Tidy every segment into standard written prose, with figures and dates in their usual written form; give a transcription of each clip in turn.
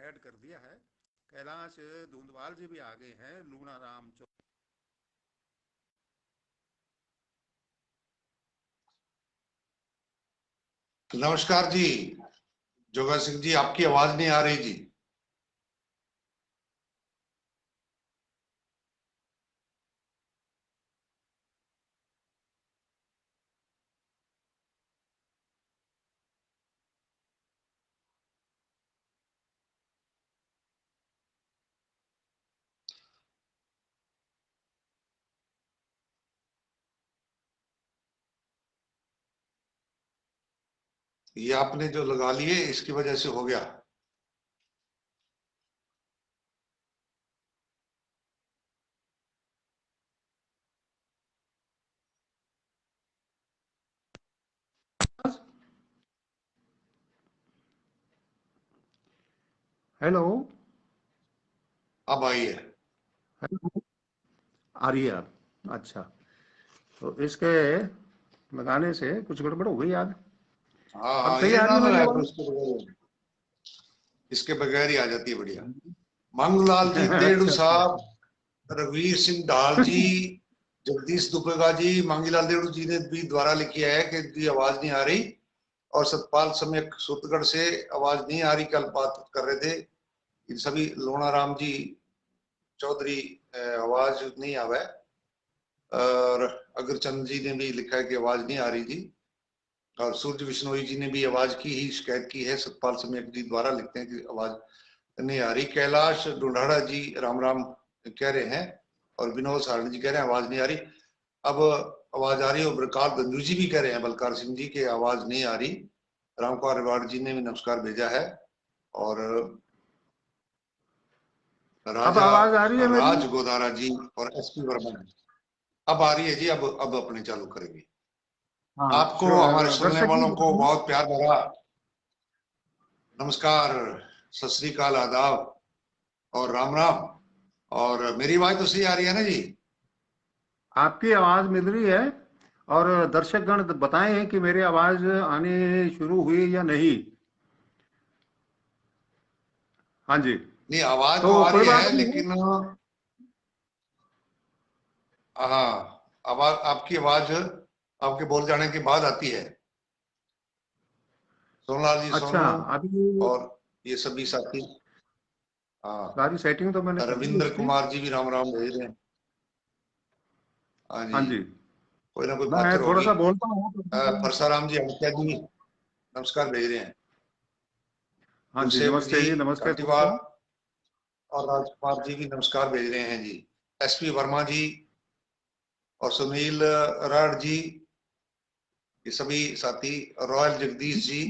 Add कर दिया है। कैलाश धुंधवाल जी भी आ गए हैं, लूणाराम नमस्कार जी। जोगा सिंह जी, आपकी आवाज नहीं आ रही जी। ये आपने जो लगा लिए इसकी वजह से हो गया। हेलो। अब आई है। आ रही है। अच्छा, तो इसके लगाने से कुछ गड़बड़ हो गई आज। हाँ अब हाँ, सही ये आ रही ना है मेरी लगाया आवाज? तो इसके बगैर ही आ जाती है बढ़िया। मंगलाल जी देड़ू अच्छा अच्छा साहब, अच्छा। रघुवीर सिंह ढाल जी, जगदीश दुबेगा जी, मांगीलाल देड़ू जी ने भी द्वारा लिखी है कि जी आवाज नहीं आ रही। और सतपाल सम्यक सूतगढ़ से आवाज नहीं आ रही, कल बात कर रहे थे। इन सभी लोणाराम जी चौधरी आवाज नहीं आवे। और अग्रचंद जी ने भी लिखा है कि आवाज नहीं आ रही जी। और सूर्य विश्नोई जी ने भी आवाज की ही शिकायत की है, सतपाल सम्यक जी द्वारा लिखते हैं कि आवाज नहीं आ रही। कैलाश ढूंढाड़ा जी राम राम कह रहे हैं और विनोद सारणी जी कह रहे हैं आवाज नहीं आ रही। अब आवाज आ रही है। और बलकार दंजू जी भी कह रहे हैं, बलकार सिंह जी के आवाज नहीं आ रही। रामकुमार रिवाड़ जी ने भी नमस्कार भेजा है। और अब राजा आवाज आ रही है मेरी? राज गोदारा जी और एसपी वर्मा जी। अब आ रही है जी। अब अपने चालू करेंगे। हाँ, आपको हमारे सुनने दर्शक जी वालों को बताइए। बहुत प्यार भरा नमस्कार, सत श्री अकाल, आदाब और राम राम। और मेरी आवाज तो सही आ रही है ना जी? आपकी आवाज मिल रही है, और दर्शकगण बताएं कि मेरी आवाज आने शुरू हुई या नहीं। हाँ जी। नहीं, आवाज तो तो आ कोई रही बात है नहीं है। लेकिन हाँ, आवाज आपकी आवाज आपके बोल जाने के बाद आती है। सोनलाल जी, अच्छा, सोनू अभी और ये सभी साथी। हाँ, सारी सेटिंग तो मैंने कर दी रविंद्र इसकी। कुमार जी भी राम राम भेज रहे हैं। हाँ हाँ जी, जी। कोई ना कोई मैं बात थोड़ा होगी। सा बोलता हूँ तो। परसाराम जी हड़किया जी नमस्कार भेज रहे हैं। हाँ जी, गुरसेवक नमस्ते जी जी, नमस्ते घंटीवाल सबको। और राजकुमार जी भी नमस्कार भेज रहे हैं जी। एसपी वर्मा जी और सुनील राड जी, ये सभी साथी, रॉयल जगदीश जी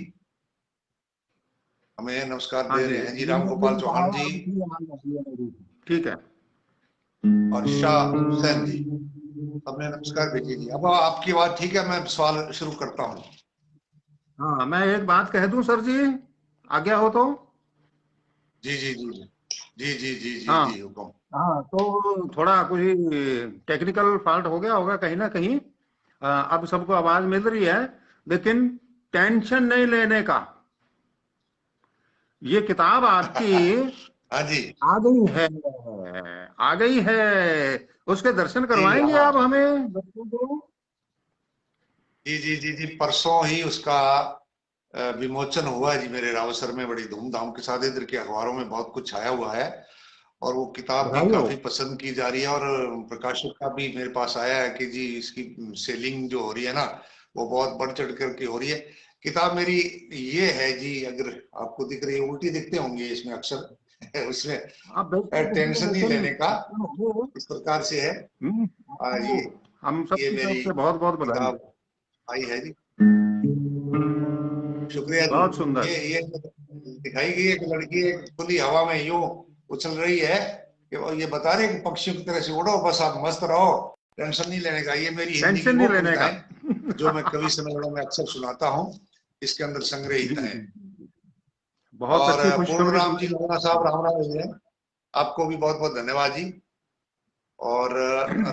हमें नमस्कार हाँ दे जी, रहे हैं जी। राम रविंदर जी गोपाल ने कहा चौहान है जी अब इसलिए आवाज आती है मेरी। ठीक है। और शाह हुसैन जी हमने नमस्कार भेजे जी। अब आपकी आवाज ठीक है, मैं सवाल शुरू करता हूँ। हाँ, मैं एक बात कह दूं सर जी, आज्ञा हो तो? जी जी जी जी जी जी जी हाँ जी हुक्म। हाँ, तो थोड़ा कुछ टेक्निकल फॉल्ट हो गया होगा कहीं ना कहीं। अब सबको आवाज मिल रही है, लेकिन टेंशन नहीं लेने का। ये किताब आपकी हाँ जी आ गई है, आ गई है। उसके दर्शन जी करवाएंगे हाँ आप हमें, बच्चों को? जी जी जी जी, परसों ही उसका विमोचन हुआ है जी मेरे रावसर में, बड़ी धूमधाम के साथ। इधर के अखबारों में बहुत कुछ आया हुआ है और वो किताब भी बधाई हो। काफी पसंद की जा रही है। और प्रकाशक का भी मेरे पास आया है कि जी इसकी सेलिंग जो हो रही है ना, वो बहुत बढ़ चढ़ करके हो रही है। किताब मेरी ये है जी, अगर आपको दिख रही है, उल्टी दिखते होंगे इसमें अक्सर उसमें आप बिल्कुल बिल्कुल, टेंशन नहीं लेकिन लेने का, वो, इस प्रकार से है। आपको हम ये सबकी तरफ मेरी से बहुत बहुत बधाई। किताब आई है जी। शुक्रिया जी। बहुत सुंदर। ये दिखाई गई है कि लड़की एक खुली हवा में यूं उछल रही है कि वो ये बता रहे हैं कि पक्षियों की तरह से उड़ो, बस आप मस्त रहो, टेंशन नहीं लेने का। ये मेरी हिंदी की टेंशन नहीं वो लेने का। कविताएं जो मैं कवि सम्मेलनों में अक्सर सुनाता हूँ, इसके अंदर जी संग्रहित जी हैं। जी जी। बहुत और अच्छी पूर्ण खुशखबरी राम जी सुनाई लोहना आपने। साहब राम राम जी हैं, आपको भी बहुत बहुत धन्यवाद जी। और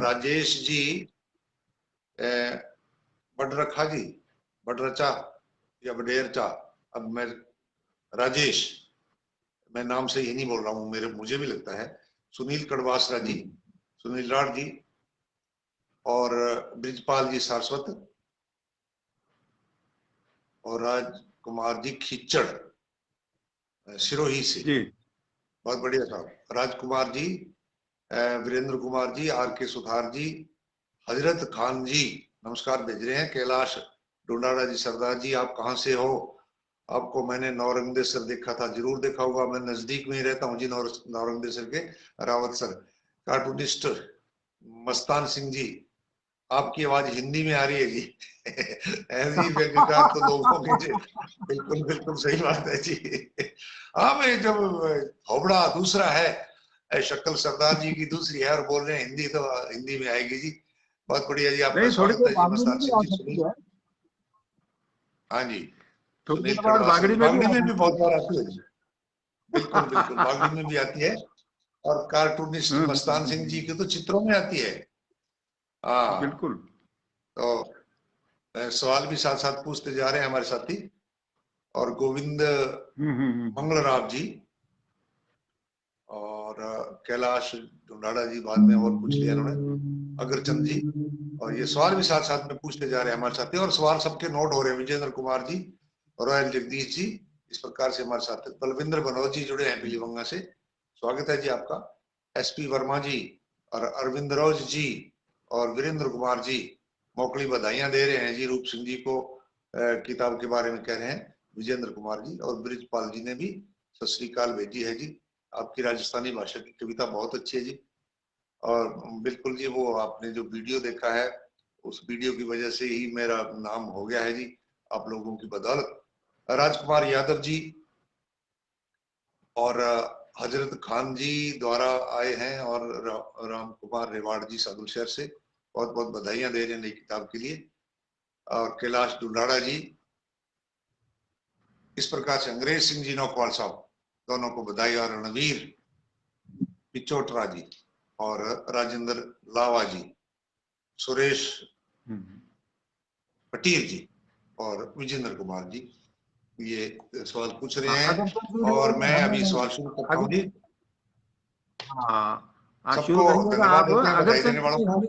राजेश जी बडरखा जी, बडरचा या बडेरचा, अब मैं राजेश मैं नाम से ही नहीं बोल रहा हूँ, मुझे भी लगता है, सुनील कड़वासरा जी, सुनील राठ जी और ब्रिजपाल जी सारस्वत और राजकुमार जी खिच्चड़ सिरोही से, जी। बहुत बढ़िया साहब। राजकुमार जी, वीरेंद्र कुमार जी, आर के सुधार जी, हजरत खान जी नमस्कार भेज रहे हैं। कैलाश डोडारा जी, सरदार जी आप कहाँ से हो? आपको मैंने नौरंगदेसर देखा था, जरूर देखा होगा, मैं नजदीक में ही रहता हूँ जी नौरंगदेसर के, रावत सर। कार्टूनिस्ट मस्तान सिंह जी, आपकी आवाज हिंदी में आ रही है जी। ऐसी व्यंग्यकार तो लोगों के जी, बिल्कुल बिल्कुल सही बात है जी। हाँ भाई, जब होबड़ा दूसरा है, शक्ल सरदार जी की दूसरी है और बोल रहे हैं हिंदी, तो हिंदी में आएगी जी। बहुत बढ़िया जी, आपका नहीं, थोड़ी स्वागत देर है जी बागड़ी में मस्तान भी सिंह आ जी। सकती सुनील, है, हाँ जी, थोड़ी सुनील देर बाद कड़वासर जी, बागड़ी में भी बागड़ी आ में भी सकती बहुत बार आती है जी। बिल्कुल बिल्कुल, बागड़ी है। में भी आती है। और कार्टूनिस्ट मस्तान सिंह जी की तो चित्रों में आती है। हाँ, बिल्कुल। तो सवाल भी साथ साथ पूछते जा रहे हैं हमारे साथी। और गोविंद हम्म। मंगलराव जी और कैलाश ढूंढाड़ा जी बाद में और पूछ लिया इन्होंने, अग्रचंद जी, और ये सवाल भी साथ साथ में पूछते जा रहे हैं हमारे साथी, और सवाल सबके नोट हो रहे हैं। विजेंद्र कुमार जी, रॉयल जगदीश जी, इस प्रकार से हमारे साथ बलविंदर बनोज जी जुड़े हैं पीलीभंगा से, स्वागत है जी आपका। एसपी वर्मा जी और अरविंद रोज जी और वीरेंद्र कुमार जी मोकली बधाइयां दे रहे हैं जी, रूप सिंह जी को किताब के बारे में कह रहे हैं विजेंद्र कुमार जी, और ब्रिजपाल जी ने भी सत श्री अकाल भेजी है जी। आपकी राजस्थानी भाषा की कविता बहुत अच्छी है जी। और बिल्कुल जी, वो आपने जो वीडियो देखा है, उस वीडियो की वजह से ही मेरा नाम हो गया है जी, आप लोगों की बदौलत। राजकुमार यादव जी और हजरत खान जी द्वारा आए हैं, और राम कुमार रेवाड़ जी सादुल शहर से बहुत बहुत बधाइयां दे रहे हैं नई किताब के लिए। और कैलाश डुंडाड़ा जी, इस प्रकार से अंग्रेज सिंह जी नौकवाल साहब, दोनों को बधाई। और रणवीर पिचोटरा जी और राजेंद्र लावा जी, सुरेश पटीर जी और विजेंद्र कुमार जी ये सवाल पूछ रहे हाँ, हैं। अगर और तो मैं अभी हमें सवाल शुरू करता हूँ अगर जी। शुरू सबको करिएगा धन्यवाद आप। देते हैं बधाई अगरचंद देने वालों जी को। हमें,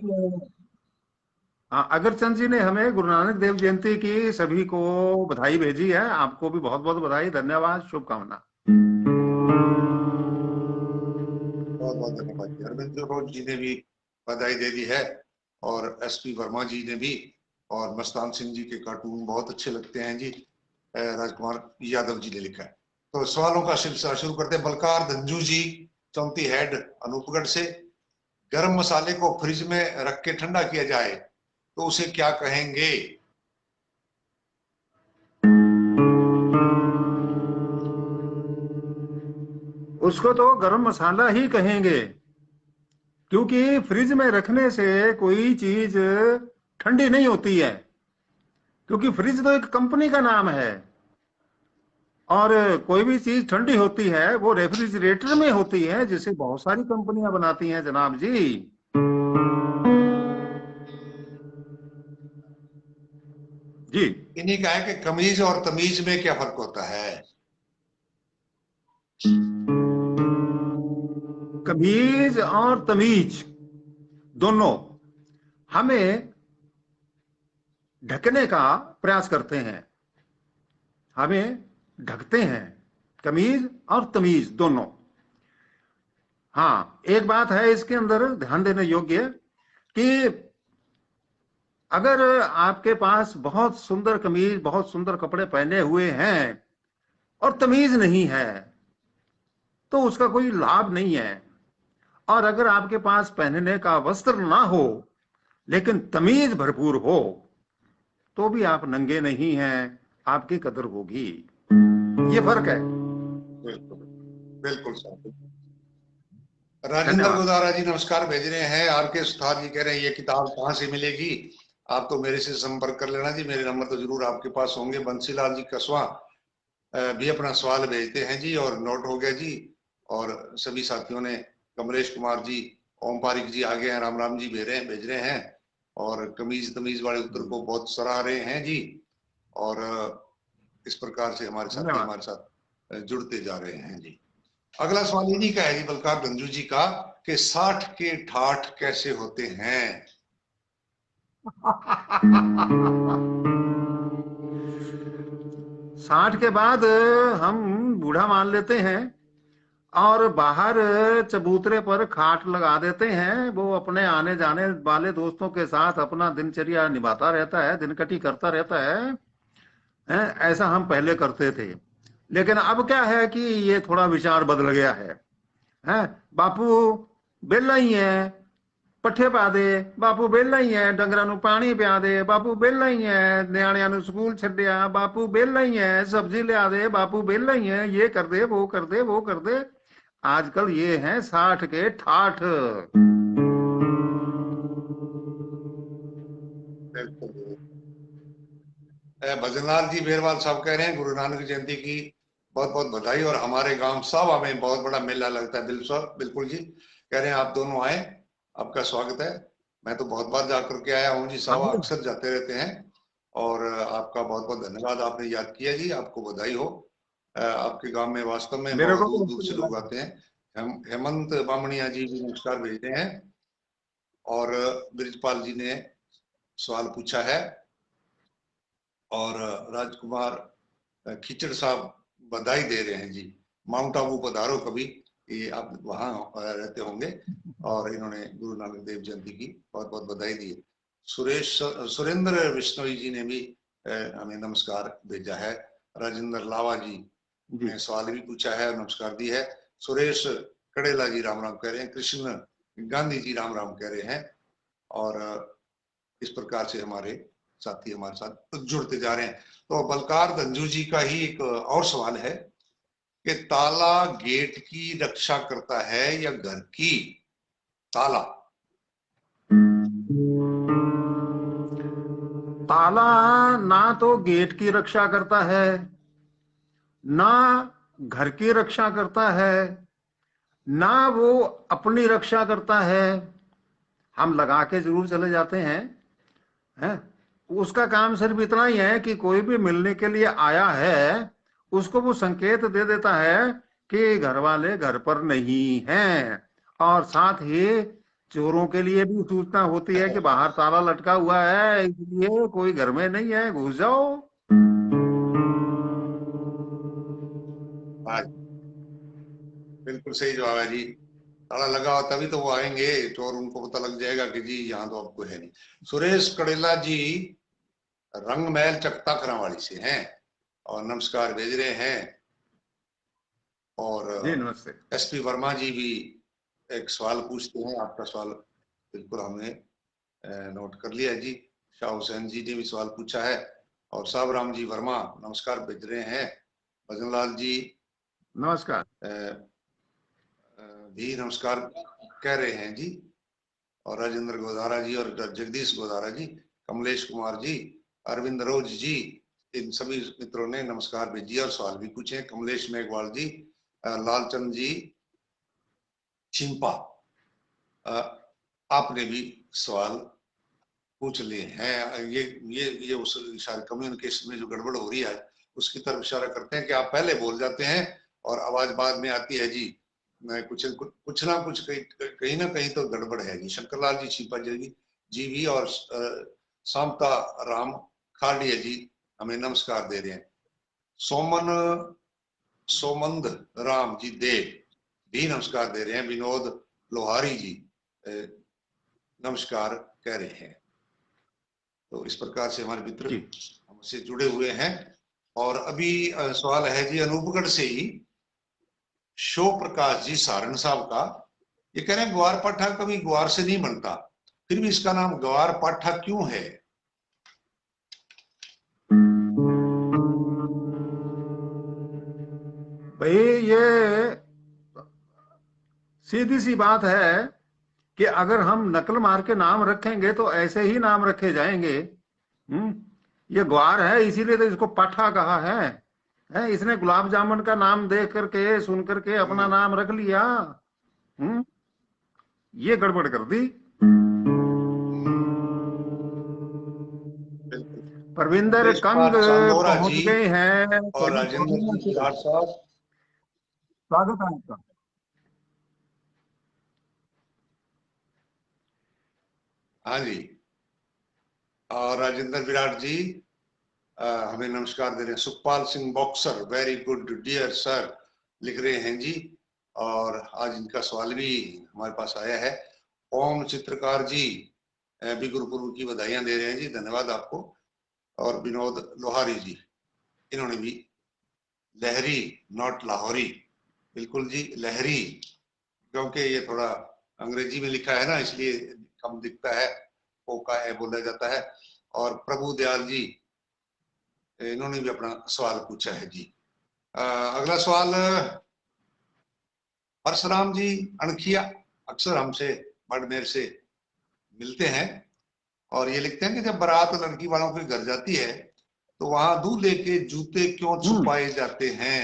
हाँ, अगरचंद जी ने हमें गुरु नानक देव जयंती की सभी को बधाई भेजी है। आपको भी बहुत बहुत बधाई, धन्यवाद, शुभकामना। बहुत बहुत धन्यवाद जी। अरविंद रोज जी ने भी बधाई दे दी है, और एसपी वर्मा जी ने भी, और मस्तान सिंह जी के कार्टून बहुत अच्छे लगते हैं जी, राजकुमार यादव जी ने लिखा है। तो सवालों का सिलसिला शुरू करते हैं। बलकार धंजू जी, चौंती हेड, अनूपगढ़ से, गरम मसाले को फ्रिज में रख के ठंडा किया जाए तो उसे क्या कहेंगे? उसको तो गरम मसाला ही कहेंगे, क्योंकि फ्रिज में रखने से कोई चीज ठंडी नहीं होती है, क्योंकि फ्रिज तो एक कंपनी का नाम है। और कोई भी चीज ठंडी होती है वो रेफ्रिजरेटर में होती है, जिसे बहुत सारी कंपनियां बनाती हैं जनाब जी। जी। इन्हीं का है कि कमीज और तमीज में क्या फर्क होता है? कमीज और तमीज दोनों हमें ढकने का प्रयास करते हैं, हमें ढकते हैं, कमीज और तमीज दोनों। हाँ, एक बात है इसके अंदर ध्यान देने योग्य कि अगर आपके पास बहुत सुंदर कमीज, बहुत सुंदर कपड़े पहने हुए हैं और तमीज नहीं है, तो उसका कोई लाभ नहीं है। और अगर आपके पास पहनने का वस्त्र ना हो लेकिन तमीज भरपूर हो, तो भी आप नंगे नहीं हैं, आपकी कदर होगी। ये फर्क है। बिल्कुल बिल्कुल सर। राजेंद्र धन्यवाद। गोदारा जी नमस्कार भेज रहे हैं। आर के सुथार जी कह रहे हैं ये किताब कहाँ से मिलेगी? आप तो मेरे से संपर्क कर लेना जी, मेरे नंबर तो जरूर आपके पास होंगे। बंसीलाल जी कसवा भी अपना सवाल भेजते हैं जी, और नोट हो गया जी। और सभी साथियों ने, कमलेश कुमार जी, ओम पारिक जी आ गए हैं, राम राम जी भेज रहे हैं, और कमीज तमीज वाले उत्तर को बहुत सराह रहे हैं जी। और इस प्रकार से हमारे साथी धन्यवाद। हमारे साथ जुड़ते जा रहे हैं जी। अगला सवाल इन्हीं का है जी, बलकार गंजू जी का, कि 60 के ठाठ कैसे होते हैं? 60 के बाद हम बूढ़ा मान लेते हैं और बाहर चबूतरे पर खाट लगा देते हैं। वो अपने आने जाने वाले दोस्तों के साथ अपना दिनचर्या निभाता रहता है, दिनकटी करता रहता है। ऐसा हम पहले करते थे, लेकिन अब क्या है कि ये थोड़ा विचार बदल गया है। हैं बापू बेला ही है, पट्ठे पा दे बापू, बेला ही है, डंगरां ਨੂੰ पानी ਪਿਆ ਦੇ ਬਾਪੂ, बेला ही है, ਨਿਆਣਿਆਂ ਨੂੰ ਸਕੂਲ ਛੱਡਿਆ बापू, बेला ही है, सब्जी लिया दे बापू, बेला ही है, ये कर दे वो कर दे वो कर दे। आजकल ये हैं 60 के ठाठ। बिल्कुल। भजनलाल जी बेरवाल साहब कह रहे हैं गुरु नानक जयंती की बहुत बहुत बधाई, और हमारे गांव सावा में बहुत बड़ा मेला लगता है। बिल्कुल जी, कह रहे हैं आप दोनों आए, आपका स्वागत है। मैं तो बहुत बार जाकर के आया हूँ जी, सावा अक्सर जाते रहते हैं। और आपका बहुत बहुत धन्यवाद, आपने याद किया जी, आपको बधाई हो। आपके गांव में वास्तव में मेरे बहुत को दूर दूर से लोग आते हैं। हेमंत बामणिया जी भी नमस्कार भेजते हैं। और ब्रिजपाल जी ने सवाल पूछा है, और राजकुमार खिचड़ साहब बधाई दे रहे हैं जी, माउंट आबू पधारो कभी, ये आप वहां रहते होंगे। और इन्होंने गुरु नानक देव जयंती की बहुत बहुत बधाई दी है। सुरेंद्र विश्नोई जी ने भी हमें नमस्कार भेजा है। राजेंद्र लावा जी ने सवाल भी पूछा है, नमस्कार दी है। सुरेश कड़ेला जी राम राम कह रहे हैं। कृष्ण गांधी जी राम राम कह रहे हैं। और इस प्रकार से हमारे साथी हमारे साथ जुड़ते जा रहे हैं। तो बलकार गंजू जी का ही एक और सवाल है कि ताला गेट की रक्षा करता है या घर की? ताला ताला ना तो गेट की रक्षा करता है, ना घर की रक्षा करता है, ना वो अपनी रक्षा करता है। हम लगा के जरूर चले जाते हैं। उसका काम सिर्फ इतना ही है कि कोई भी मिलने के लिए आया है, उसको वो संकेत दे देता है कि घर वाले घर पर नहीं हैं। और साथ ही चोरों के लिए भी सूचना होती है कि बाहर ताला लटका हुआ है, इसलिए कोई घर में नहीं है, घुस जाओ। बिल्कुल सही जवाब है जी। ताला लगा हो तभी तो वो आएंगे, चोर उनको पता लग जाएगा कि जी यहाँ तो आपको है नहीं। सुरेश कड़ेला जी रंगमहल चकता करावाली से हैं और नमस्कार भेज रहे हैं। और जी नमस्ते। एसपी वर्मा जी भी एक सवाल पूछते हैं, आपका सवाल बिल्कुल हमने नोट कर लिया जी। शाह हुसैन जी ने भी सवाल पूछा है। और साहब राम जी वर्मा नमस्कार भेज रहे हैं। भजनलाल जी नमस्कार। भी नमस्कार कह रहे हैं जी। और राजेंद्र गोदारा जी और जगदीश गोदारा जी, कमलेश कुमार जी, अरविंद रोज जी, इन सभी मित्रों ने नमस्कार भेजी और सवाल भी पूछे। कमलेश मेघवाल जी, लालचंद जी चिंपा, आपने भी सवाल पूछ लिए हैं। ये उस इशारे कम्युनिकेशन में जो गड़बड़ हो रही है उसकी तरफ इशारा करते हैं कि आप पहले बोल जाते हैं और आवाज बाद में आती है जी। कुछ ना कुछ कहीं ना कहीं तो गड़बड़ है जी। शंकरलाल जी छिपा जी भी और सामता राम खाड़िया जी हमें नमस्कार दे रहे हैं। सोमंद राम जी देव भी नमस्कार दे रहे हैं। विनोद लोहारी जी नमस्कार कह रहे हैं। तो इस प्रकार से हमारे मित्र हमसे जुड़े हुए हैं। और अभी सवाल है जी अनूपगढ़ से ही शो प्रकाश जी सारण साहब का। ये कह रहे हैं ग्वार पाठा कभी ग्वार से नहीं बनता, फिर भी इसका नाम ग्वार पाठा क्यों है? भाई ये सीधी सी बात है कि अगर हम नकल मार के नाम रखेंगे तो ऐसे ही नाम रखे जाएंगे। ये ग्वार है इसीलिए तो इसको पाठा कहा है। इसने गुलाब जामुन का नाम देख करके सुन करके अपना नाम रख लिया। ये गड़बड़ कर दी। परविंदर कंग चांदोरा पहुंच जी गए हैं। और राजेंद्र जी साहब स्वागत है आपका। हाँ जी। और राजेंद्र विराट जी हमें नमस्कार दे रहे हैं। Sukhpal Singh boxer, very good dear sir, लिख रहे हैं जी। और आज इनका सवाल भी हमारे पास आया है। ओम चित्रकार जी भी गुरुपुरब की बधाइयां दे रहे हैं जी, धन्यवाद आपको। और विनोद लोहारी जी, इन्होंने भी लहरी नॉट लाहौरी, बिल्कुल जी लहरी, क्योंकि ये थोड़ा अंग्रेजी में लिखा है ना, इसलिए कम दिखता है, पोका है बोला जाता है। और प्रभु दयाल जी, इन्होंने भी अपना सवाल पूछा है जी। अगला सवाल परशुराम जी अणखिया, अक्सर हमसे बाड़मेर से मिलते हैं, और ये लिखते हैं कि जब बारात लड़की वालों के घर जाती है तो वहां दूल्हे के जूते क्यों छुपाए जाते हैं?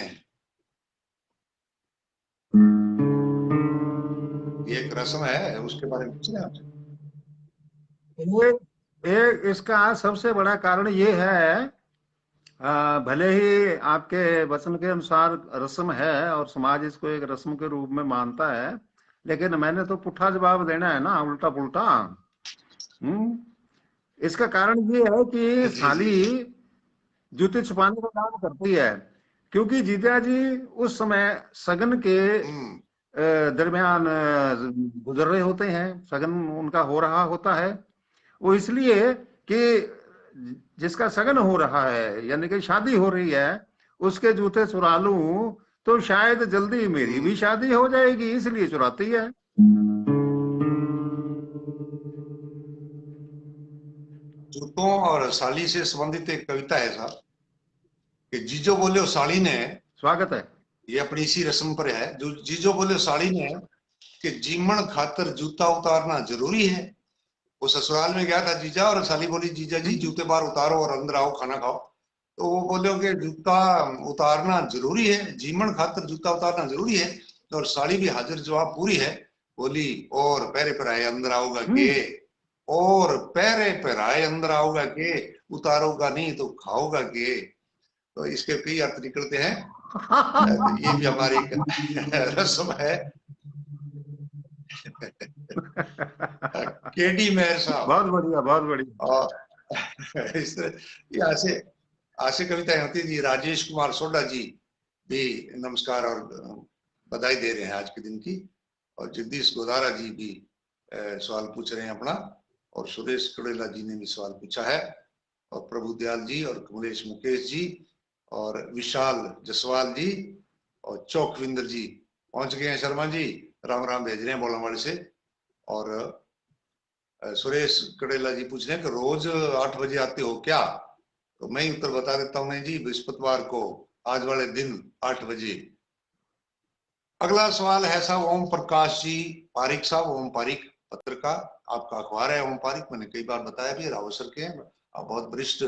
ये एक रस्म है, उसके बारे में पूछ रहे हैं आपसे। ये इसका सबसे बड़ा कारण ये है, भले ही आपके वचन के अनुसार रस्म है और समाज इसको एक रस्म के रूप में मानता है, लेकिन मैंने तो पुट्ठा जवाब देना है ना, उल्टा पुल्टा। इसका कारण ये है कि जी जी साली जूते छुपाने का काम करती है, क्योंकि जीजा जी उस समय सगन के दरमियान गुजर रहे होते हैं, सगन उनका हो रहा होता है। वो इसलिए कि जिसका सगन हो रहा है, यानी कि शादी हो रही है, उसके जूते चुरा लूं तो शायद जल्दी मेरी भी शादी हो जाएगी, इसलिए चुराती है। जूतों और साली से संबंधित एक कविता है साहब, कि जीजो बोले साली ने, स्वागत है। ये अपनी इसी रस्म पर है, जो जीजो बोले साली ने कि जीमण खातर जूता उतारना जरूरी है। वो ससुराल में गया था जीजा, और साली बोली जीजा जी जूते बाहर उतारो और अंदर आओ खाना खाओ। तो वो बोले कि जूता उतारना जरूरी है, जीमण खातर जूता उतारना जरूरी है। और साली भी हाजिर जवाब पूरी है, बोली और पैरे पर आए अंदर आओगा के, और पैरे पर आए अंदर आओगा के, उतारोगा नहीं तो खाओगा के। तो इसके कई अर्थ निकलते हैं। तो ये भी हमारी एक रस्म है। केडी मेहर साहब, बहुत बढ़िया, बहुत बढ़िया। और इस तरह ये आशे कविताएं होती जी। राजेश कुमार सोडा जी भी नमस्कार और बधाई दे रहे हैं आज के दिन की। और जगदीश गोदारा जी भी सवाल पूछ रहे हैं अपना, और सुरेश कड़ेला जी ने भी सवाल पूछा है, और प्रभु दयाल जी और कमलेश मुकेश जी और विशाल जसवाल जी और चौकविंदर जी पहुंच गए हैं। शर्मा जी राम राम भेज रहे हैं बोलावाड़ी से। और सुरेश कड़ेला जी पूछ रहे हैं कि रोज 8 बजे आते हो क्या? तो मैं ही उत्तर बता देता हूं जी, बृहस्पतिवार को आज वाले दिन 8 बजे। अगला सवाल है साहब ओम प्रकाश जी पारिक साहब, ओम पारिक पत्रकार, आपका अखबार है ओम पारिक, मैंने कई बार बताया भी, रावसर के हैं, आप बहुत वरिष्ठ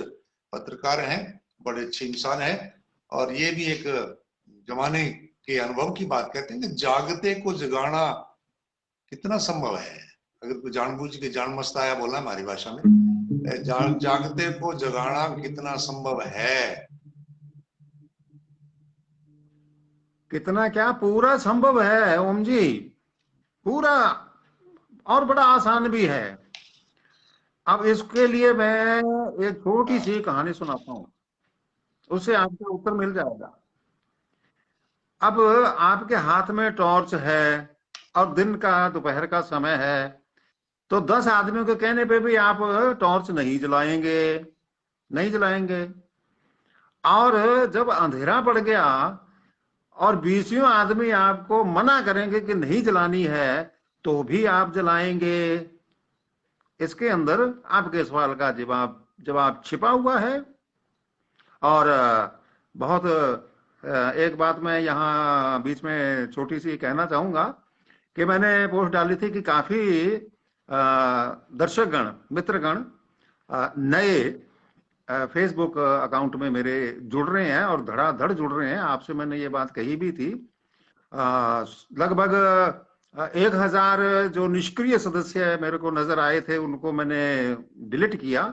पत्रकार हैं, बड़े अच्छे इंसान हैं। और ये भी एक जमाने के अनुभव की बात कहते हैं कि जागते को जगाना कितना संभव है। अगर कोई जानबूझ के जान मस्त आया बोला हमारी भाषा में, जागते को जगाना कितना संभव है? कितना क्या, पूरा संभव है ओम जी, पूरा, और बड़ा आसान भी है। अब इसके लिए मैं एक छोटी सी कहानी सुनाता हूं, उससे आपको उत्तर मिल जाएगा। अब आपके हाथ में टॉर्च है और दिन का दोपहर का समय है, तो 10 आदमियों के कहने पे भी आप टॉर्च नहीं जलाएंगे, नहीं जलाएंगे। और जब अंधेरा पड़ गया और 20 आदमी आपको मना करेंगे कि नहीं जलानी है, तो भी आप जलाएंगे। इसके अंदर आपके सवाल का जवाब छिपा हुआ है। और बहुत एक बात मैं यहाँ बीच में छोटी सी कहना चाहूंगा कि मैंने पोस्ट डाली थी कि काफी दर्शकगण, मित्रगण नए फेसबुक अकाउंट में मेरे जुड़ रहे हैं और धड़ाधड़ जुड़ रहे हैं। आपसे मैंने ये बात कही भी थी। लगभग 1000 जो निष्क्रिय सदस्य मेरे को नजर आए थे, उनको मैंने डिलीट किया,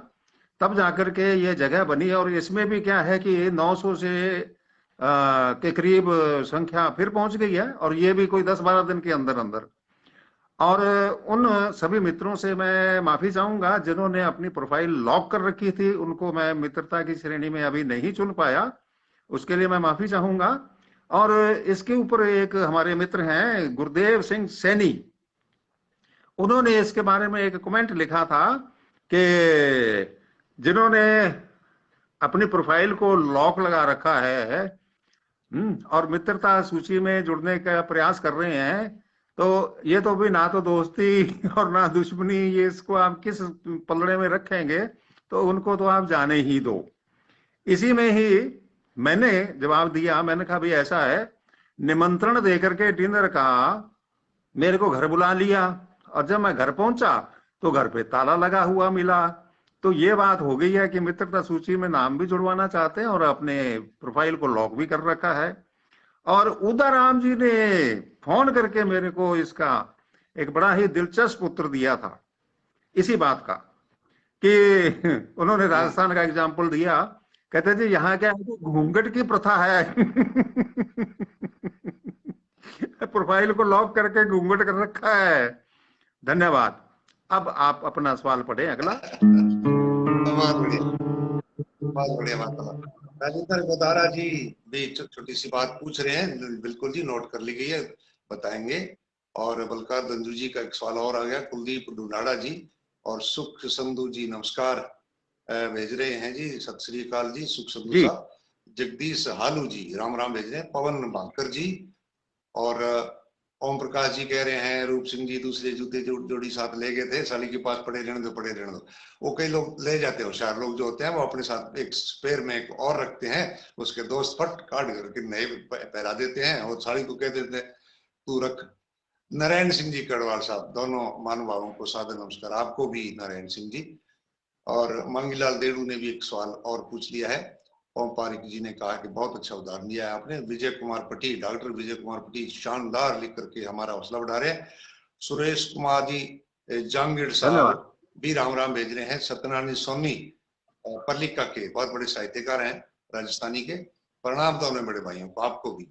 तब जाकर के ये जगह बनी। और इसमें भी क्या है कि 900 से के करीब संख्या फिर पहुंच गई है, और ये भी कोई 10-12 दिन के अंदर अंदर। और उन सभी मित्रों से मैं माफी चाहूंगा जिन्होंने अपनी प्रोफाइल लॉक कर रखी थी, उनको मैं मित्रता की श्रेणी में अभी नहीं चुन पाया, उसके लिए मैं माफी चाहूंगा। और इसके ऊपर एक हमारे मित्र हैं गुरदेव सिंह सैनी, उन्होंने इसके बारे में एक कमेंट लिखा था कि जिन्होंने अपनी प्रोफाइल को लॉक लगा रखा है और मित्रता सूची में जुड़ने का प्रयास कर रहे हैं, तो ये तो भी ना तो दोस्ती और ना दुश्मनी, ये इसको आप किस पलड़े में रखेंगे, तो उनको तो आप जाने ही दो। इसी में ही मैंने जवाब दिया, मैंने कहा भाई ऐसा है, निमंत्रण देकर के डिनर का मेरे को घर बुला लिया, और जब मैं घर पहुंचा तो घर पे ताला लगा हुआ मिला। तो ये बात हो गई है कि मित्रता सूची में नाम भी जुड़वाना चाहते हैं और अपने प्रोफाइल को लॉक भी कर रखा है। और उदाराम जी ने फोन करके मेरे को इसका एक बड़ा ही दिलचस्प उत्तर दिया था इसी बात का, कि उन्होंने राजस्थान का एग्जाम्पल दिया, कहते जी यहाँ क्या है कि घूंघट की प्रथा है प्रोफाइल को लॉक करके घूंघट कर रखा है। धन्यवाद। अब आप अपना सवाल पढ़े अगला। बहुत बढ़िया, बहुत बढ़िया बात। राजेंद्र गोदारा जी भी छोटी सी बात पूछ रहे हैं, बिल्कुल जी, नोट कर ली गई है, बताएंगे। और बलकार दंजू जी का एक सवाल और आ गया, कुलदीप डुनाड़ा जी और सुख संधू जी नमस्कार भेज रहे हैं जी, सत श्री अकाल जी सुख संधू जी साहब। जगदीश हालू जी राम राम भेज रहे हैं, पवन बांकर जी, और ओम प्रकाश जी कह रहे हैं रूप सिंह जी दूसरे जूते जोड़ी साथ ले गए थे, साली के पास पड़े रहने दो, पड़े रहने दो। वो कई लोग ले जाते हैं, होशियार लोग जो होते हैं वो अपने साथ एक स्पेयर में एक और रखते हैं, उसके दोस्त फट काट करके नए पहरा देते हैं और साड़ी को कह देते हैं तू रख। नारायण सिंह जी कड़वाल साहब, दोनों महानुभावों को सादर नमस्कार, आपको भी नारायण सिंह जी। और मांगीलाल देड़ू ने भी एक सवाल और पूछ लिया है। ओम पारिक जी ने कहा कि बहुत अच्छा उदाहरण दिया है आपने। विजय कुमार पटी, डॉक्टर विजय कुमार पटी शानदार लिख करके हमारा हौसला बढ़ा रहे हैं। सुरेश कुमार जी जांगीड़ धन्यवाद। साहब भी राम राम भेज रहे हैं। सत्यनारायण सोनी पर्लिका के बहुत बड़े साहित्यकार हैं राजस्थानी के, प्रणाम दोनों बड़े भाइयों को, आपको भी।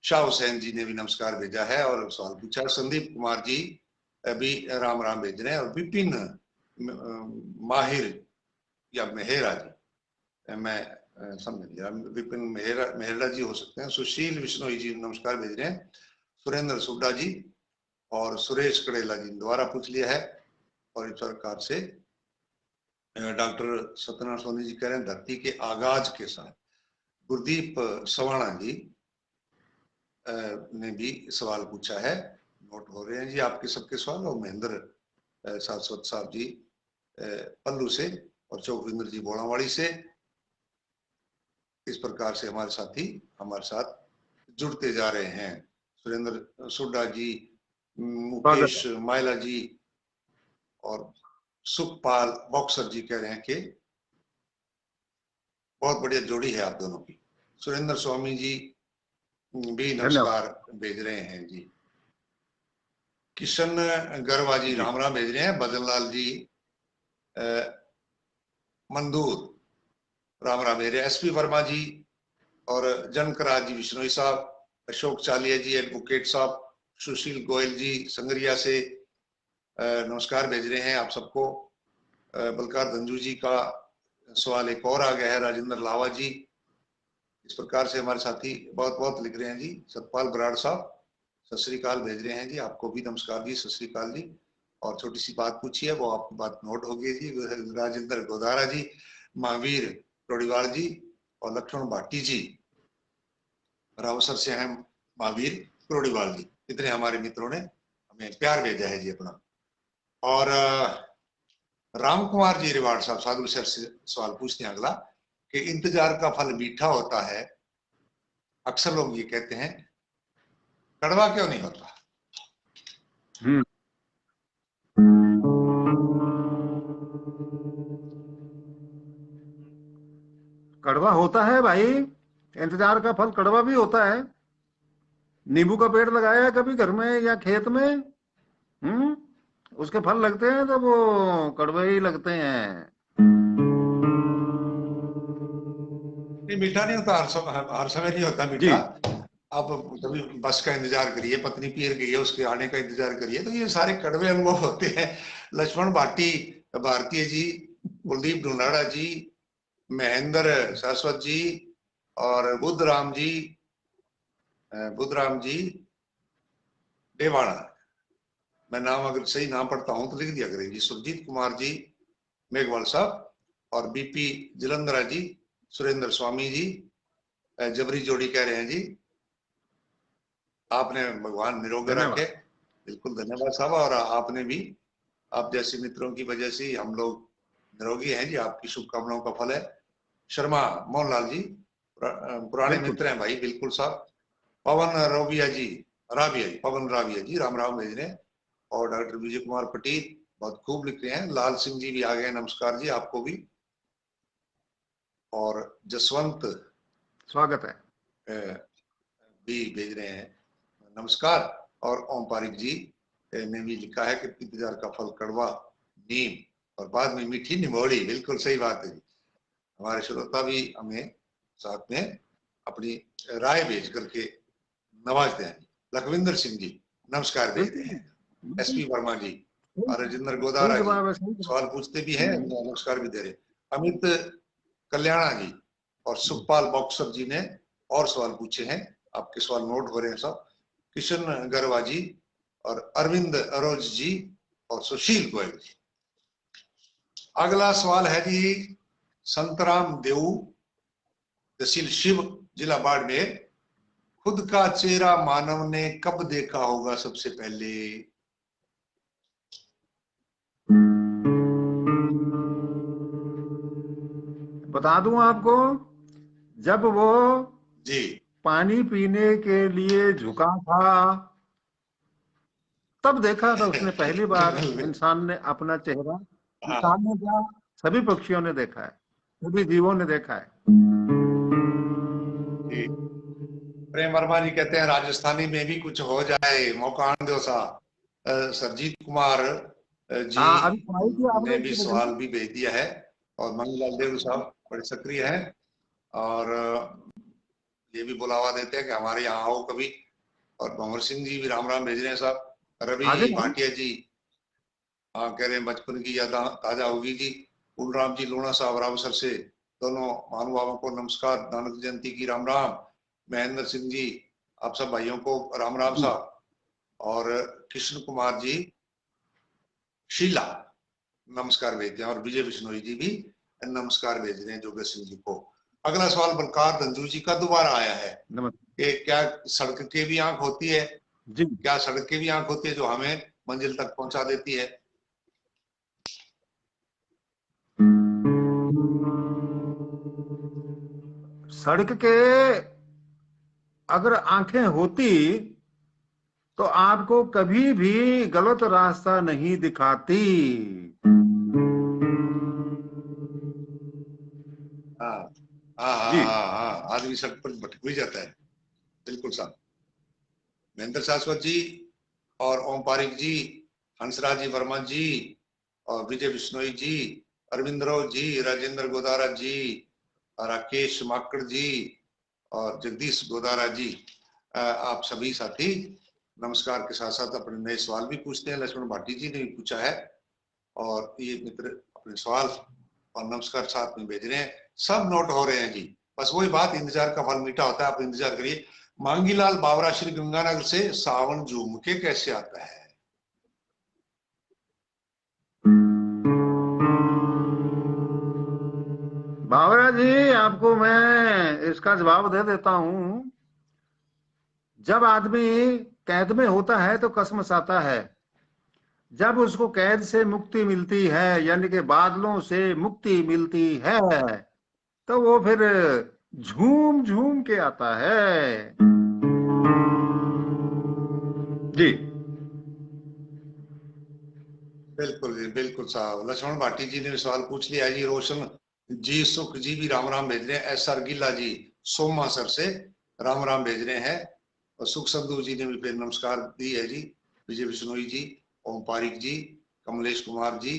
शाह हुसैन जी ने भी नमस्कार भेजा है और सवाल पूछा। संदीप कुमार जी भी राम राम भेज रहे हैं। और विपिन माहिर या मेहरा जी, मैं समझ लिया विपिन मेहरा जी हो सकते हैं। सुशील विश्नोई जी नमस्कार भेज रहे हैं। सुरेंद्र सुड्डा जी और सुरेश कड़ेला जी दोबारा पूछ लिया है। और इस प्रकार से डॉक्टर सत्यनारायण सोनी जी कह रहे हैं धरती के आगाज के साथ। गुरदीप सवाणा जी ने भी सवाल पूछा है, नोट हो रहे हैं जी आपके सबके सवाल। और महेंद्र सारस्वत साहब जी पल्लू से और चौकविंदर जी बोड़ावाड़ी से। इस प्रकार से हमारे साथी हमारे साथ जुड़ते जा रहे हैं। सुरेंद्र सुड्डा जी, मुकेश मायला जी और सुखपाल बॉक्सर जी कह रहे हैं कि बहुत बढ़िया जोड़ी है आप दोनों की। सुरेंद्र स्वामी जी भी नमस्कार भेज रहे हैं जी। किशन गरवा जी राम राम भेज रहे हैं। बदनलाल जी मंदूर राम राम भेज रहे हैं। एसपी वर्मा जी और जनकराज जी विश्नोई साहब, अशोक चालिया जी एडवोकेट साहब, सुशील गोयल जी संगरिया से नमस्कार भेज रहे हैं आप सबको। बलकार धंजू जी का सवाल एक और आ गया है, राजेंद्र लावा जी। इस प्रकार से हमारे साथी बहुत बहुत लिख रहे हैं जी। सतपाल बराड़ साहब सत श्री अकाल भेज रहे हैं जी, आपको भी नमस्कार जी, सत श्री अकाल जी। और छोटी सी बात पूछी है वो आपकी बात नोट हो गई जी। राजेंद्र गोदारा जी, महावीर टोड़ीवाल जी और लक्ष्मण भाटी जी रावसर से हैं, महावीर टोड़ीवाल जी, इतने हमारे मित्रों ने हमें प्यार भेजा है जी अपना। और राम कुमार जी रिवाड़ साहब साधु सर से सवाल पूछते हैं अगला, कि इंतजार का फल मीठा होता है, अक्सर लोग ये कहते हैं, कड़वा क्यों नहीं होता? कड़वा होता है भाई, इंतजार का फल कड़वा भी होता है। नींबू का पेड़ लगाया है कभी घर में या खेत में? उसके फल लगते हैं तो वो कड़वे ही लगते हैं। नहीं, मीठा नहीं होता, हर समय नहीं होता जी। मीठा। आप कभी बस का इंतजार करिए, पत्नी पियर गई है उसके आने का इंतजार करिए, तो ये सारे कड़वे अनुभव होते हैं। लक्ष्मण भाटी भारतीय जी, कुलदीप ढूंढाड़ा जी, महेंद्र शाश्वत जी और बुद्धराम जी डेवाड़ा, मैं नाम अगर सही नाम पढ़ता हूं तो लिख दिया करें जी। सुरजीत कुमार जी मेघवाल साहब और बीपी जलंधरा जी, सुरेंद्र स्वामी जी, जबरी जोड़ी कह रहे हैं जी, आपने भगवान निरोगी रखे, धन्यवाद। बिल्कुल धन्यवाद साहब। और आपने भी, आप जैसे मित्रों की वजह से हम लोग निरोगी हैं जी, आपकी शुभकामनाओं का फल है। शर्मा मोहनलाल जी पुराने बिल्कुल। मित्र हैं भाई, बिल्कुल साहब। पवन राबिया जी, पवन राबिया जी राम राम भेज रहे हैं। और डॉक्टर विजय कुमार पटेल बहुत खूब लिख रहे हैं। लाल सिंह जी भी आ गए, नमस्कार जी आपको भी। और जसवंत स्वागत है। भी भेज रहे हैं, नमस्कार। और ओम पारिक जी ने भी लिखा है कि इंतजार का फल कड़वा नीम और बाद में मीठी निमोड़ी, बिल्कुल सही बात है। हमारे श्रोता भी हमें साथ में अपनी राय भेज करके नवाजते हैं। लखविंदर सिंह जी नमस्कार भेज रहे हैं। एसपी वर्मा जी और राजेंद्र गोदारा जी सवाल पूछते भी हैं, नमस्कार भी दे रहे। अमित कल्याणा जी और सुखपाल बॉक्सर जी ने और सवाल पूछे हैं, आपके सवाल नोट हो रहे हैं सब। किशन गरवा जी और अरविंद अरोज जी और सुशील गोयल जी। अगला सवाल है जी संतराम देव, तहसील शिव, जिला बाड़मेर। खुद का चेहरा मानव ने कब देखा होगा सबसे पहले? बता दूं आपको, जब वो जी पानी पीने के लिए झुका था, तब देखा था उसने पहली बार इंसान ने अपना चेहरा। हाँ इंसान ने क्या, सभी पक्षियों ने देखा है, सभी जीवों ने देखा है। जी। प्रेम वर्मा जी कहते हैं राजस्थानी में भी कुछ हो जाए, मौका आने दो सा। सरजीत कुमार जी हाँ, अभी सुनाई थी आपने ने भी उसकी सवाल बदली। भी भेज दिया है। और मंगलाल देव साहब बड़े सक्रिय हैं और ये भी बुलावा देते हैं कि हमारे यहाँ आओ कभी। और भंवर सिंह जी भी राम राम भेज रहे हैं साहब। रवि हाजिर है। भाटिया जी हाँ कह रहे हैं बचपन की याद ताजा होगी जी। कुलराम जी लोना साहब रामसर से, दोनों महानुभावों को नमस्कार, नानक जयंती की राम राम। महेंद्र सिंह जी आप सब भाइयों को राम राम जी। साहब। और कृष्ण कुमार जी शीला नमस्कार भेजते हैं। और विजय बिश्नोई जी भी नमस्कार भेज रहे हैं जोगेश सिंह जी को। अगला सवाल बलकार धंजू जी का दोबारा आया है नमस्ते। कि क्या सड़क की भी आंख होती है? जी। क्या सड़क की भी आंख होती है जो हमें मंजिल तक पहुंचा देती है? सड़क के अगर आंखें होती तो आपको कभी भी गलत रास्ता नहीं दिखाती। हाँ हाँ हाँ जी। हाँ हाँ, आदमी सड़क पर भटक भी जाता है, बिल्कुल साहब। महेंद्र शाश्वत जी और ओम पारिक जी, हंसराज जी वर्मा जी और विजय बिश्नोई जी, अरविंद राव जी, राजेंद्र गोदारा जी, राकेश माकड़ जी और जगदीश गोदारा जी, आप सभी साथी नमस्कार के साथ साथ अपने नए सवाल भी पूछते हैं। लक्ष्मण भाटी जी ने भी पूछा है और ये मित्र अपने सवाल और नमस्कार साथ में भेज रहे हैं, सब नोट हो रहे हैं जी। बस वही बात, इंतजार का फल मीठा होता है, आप इंतजार करिए। मांगीलाल बावरा श्री गंगानगर से, सावन झूम के कैसे आता है? बावरा जी, आपको मैं इसका जवाब दे देता हूं। जब आदमी कैद में होता है तो कसमस आता है। जब उसको कैद से मुक्ति मिलती है, यानी कि बादलों से मुक्ति मिलती है, तो वो फिर झूम झूम के आता है। जी। बिल्कुल जी, बिल्कुल साहब। लक्ष्मण भाटी जी ने भी सवाल पूछ लिया जी। रोशन जी, सुख जी भी राम राम भेज रहे हैं। एस आर गिल्ला जी सोमा सर से राम राम भेज रहे हैं। और सुख संधू जी ने भी फिर नमस्कार दी है जी। विजय बिश्नोई जी, ओम पारिक जी, कमलेश कुमार जी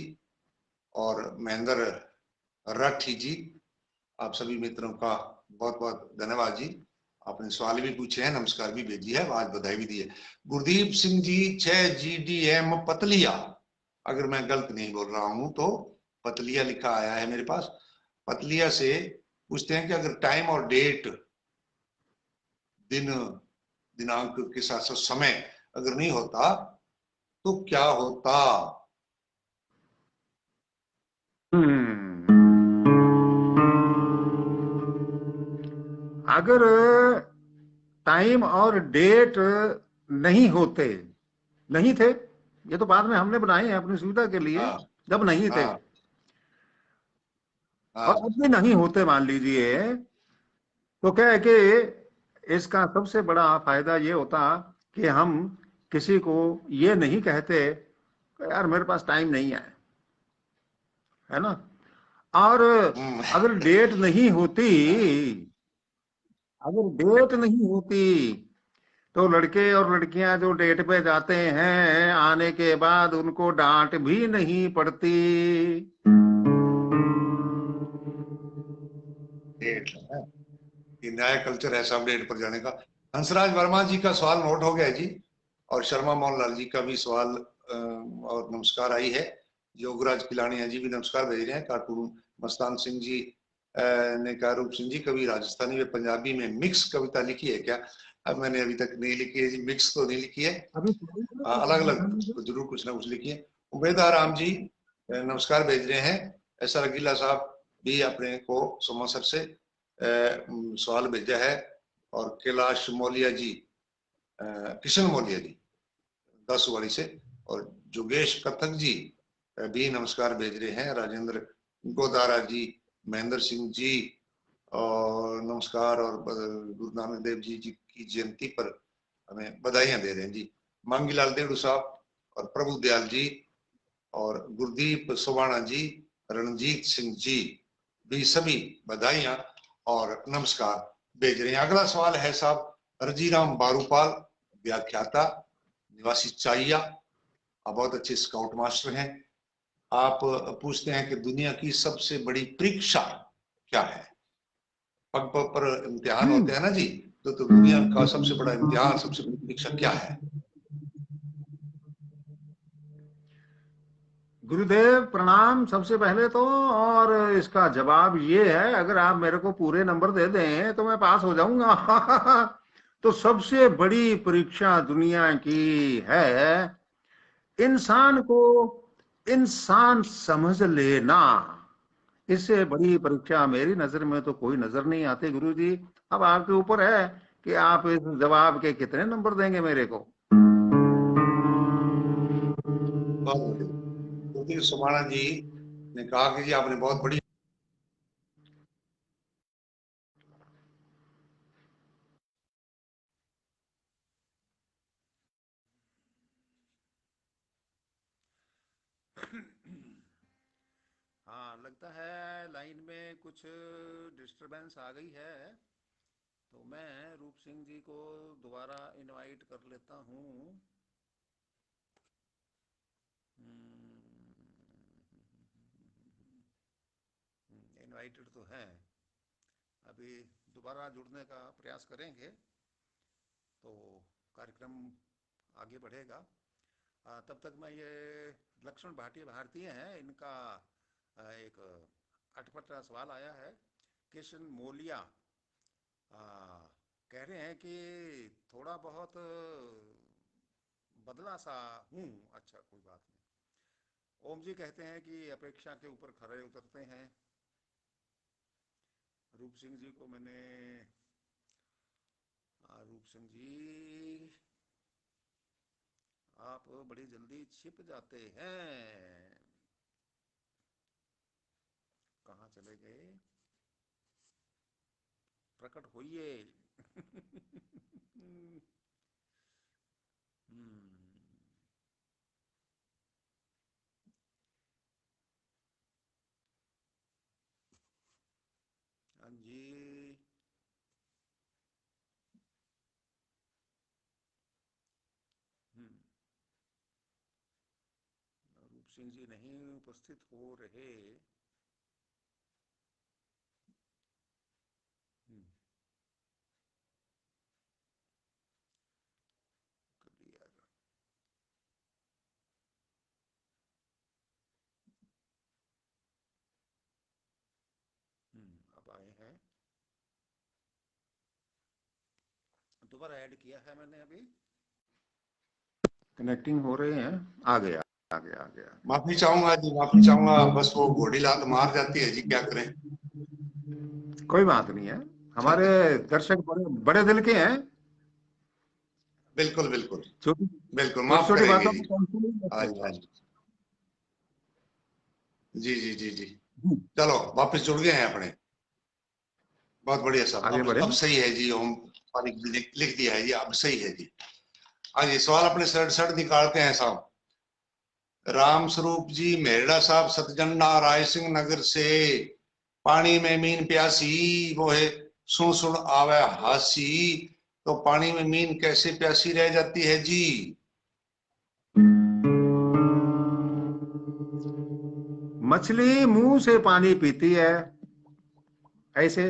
और महेंद्र राठी जी, आप सभी मित्रों का बहुत बहुत धन्यवाद जी। आपने सवाल भी पूछे हैं, नमस्कार भी भेजी है, आज बधाई भी दी है। गुरदीप सिंह जी 6 GDM पतलिया, अगर मैं गलत नहीं बोल रहा हूं तो पतलिया लिखा आया है मेरे पास। पतलिया से पूछते हैं कि अगर टाइम और डेट, दिन दिनांक के साथ साथ समय अगर नहीं होता तो क्या होता। अगर टाइम और डेट नहीं होते, नहीं थे, ये तो बाद में हमने बनाए हैं अपनी सुविधा के लिए, हाँ जब नहीं थे, हाँ और हाँ। अब भी नहीं होते मान लीजिए, तो क्या है कि इसका सबसे बड़ा फायदा ये होता कि हम किसी को ये नहीं कहते कि यार मेरे पास टाइम नहीं है ना। और हम्म। अगर डेट नहीं होती, अगर डेट नहीं होती, तो लड़के और लड़कियां जो डेट पे जाते हैं, आने के बाद उनको डांट भी नहीं पड़ती। डेट है, ये नया कल्चर है सब डेट पर जाने का। हंसराज वर्मा जी का सवाल नोट हो गया है जी, और शर्मा मोहनलाल जी का भी सवाल और नमस्कार आई है। योगराज किलानिया जी भी नमस्कार भेज रहे हैं। कार्टून मस्तान सिंह जी ने कहा, रूप सिंह जी कभी राजस्थानी व पंजाबी में मिक्स कविता लिखी है क्या। अब मैंने अभी तक नहीं लिखी है जी, मिक्स तो नहीं लिखी है, अभी अलग अलग जरूर कुछ ना कुछ लिखिए। उबैदा राम जी नमस्कार भेज रहे हैं। ऐसा रगीला साहब भी अपने को समासर से सवाल भेजा है। और कैलाश मोलिया जी, किशन मोलिया जी 10 वाली से, और जोगेश कथक जी भी नमस्कार भेज रहे हैं। राजेंद्र गोदारा जी, महेंद्र सिंह जी और नमस्कार, और गुरु नानक देव जी की जयंती पर हमें बधाइयां दे रहे हैं जी। मांगीलाल देवड़ू साहब और प्रभु दयाल जी और गुरदीप सोबाणा जी, रणजीत सिंह जी भी सभी बधाइयां और नमस्कार भेज रहे हैं। अगला सवाल है साहब रजीराम बारूपाल, व्याख्याता, निवासी चाहिया, आप बहुत अच्छे स्काउट मास्टर हैं। आप पूछते हैं कि दुनिया की सबसे बड़ी परीक्षा क्या है। पग पग पर इम्तिहान होते हैं ना जी, तो दुनिया का सबसे बड़ा इम्तिहान, सबसे बड़ी परीक्षा क्या है। गुरुदेव प्रणाम सबसे पहले तो, और इसका जवाब ये है, अगर आप मेरे को पूरे नंबर दे दें तो मैं पास हो जाऊंगा। तो सबसे बड़ी परीक्षा दुनिया की है इंसान को इंसान समझ लेना। इससे बड़ी परीक्षा मेरी नजर में तो कोई नजर नहीं आती गुरु जी। अब आपके ऊपर है कि आप इस जवाब के कितने नंबर देंगे मेरे को। गुरदीप सुमाना जी ने कहा कि जी आपने बहुत बड़ी हाँ, लगता है लाइन में कुछ डिस्टरबेंस आ गई है, तो मैं रूप सिंह जी को दोबारा इनवाइट कर लेता हूँ। इनवाइटेड तो है, अभी दोबारा जुड़ने का प्रयास करेंगे तो कार्यक्रम आगे बढ़ेगा। तब तक मैं ये लक्ष्मण भाटिया भारतीय हैं, इनका एक अटपटा सवाल आया है। किशन मोलिया कह रहे हैं कि थोड़ा बहुत बदला सा हूँ। अच्छा, कोई बात नहीं। ओम जी कहते हैं कि अपेक्षा के ऊपर खरे उतरते हैं। रूप सिंह जी को मैंने, रूप सिंह जी आप बड़ी जल्दी छिप जाते हैं, कहाँ चले गए, प्रकट होइए। हाँ जी। रूप सिंह जी नहीं उपस्थित हो रहे। दोबारा ऐड किया है मैंने अभी, कनेक्टिंग हो रहे हैं। आ गया आ गया आ गया। माफी चाहूंगा जी, माफी चाहूंगा, बस वो घोड़ी लात मार जाती है जी, क्या करें। कोई बात नहीं है, हमारे दर्शक बड़े बड़े दिल के हैं। बिल्कुल बिल्कुल छोटी बिल्कुल, छोटी माफ छोटी करेंगे बातों जी। को टेंशन नहीं हाँ लेते जी, हाँ हैं। जी, जी जी जी जी। जी, चलो वापस जुड़ गए हैं अपने, बहुत बढ़िया साहब, आगे बढ़े। अब सही है जी, हम लिख दिया है जी, अब सही है जी। हाँ जी, सवाल अपने सड़ सड़ निकालते हैं साहब। राम स्वरूप जी मेहरा साहब सतजंडा राय सिंह नगर से, पानी में मीन प्यासी वो है, सुन सुन आवे हासी। तो पानी में मीन कैसे प्यासी रह जाती है जी? मछली मुंह से पानी पीती है ऐसे,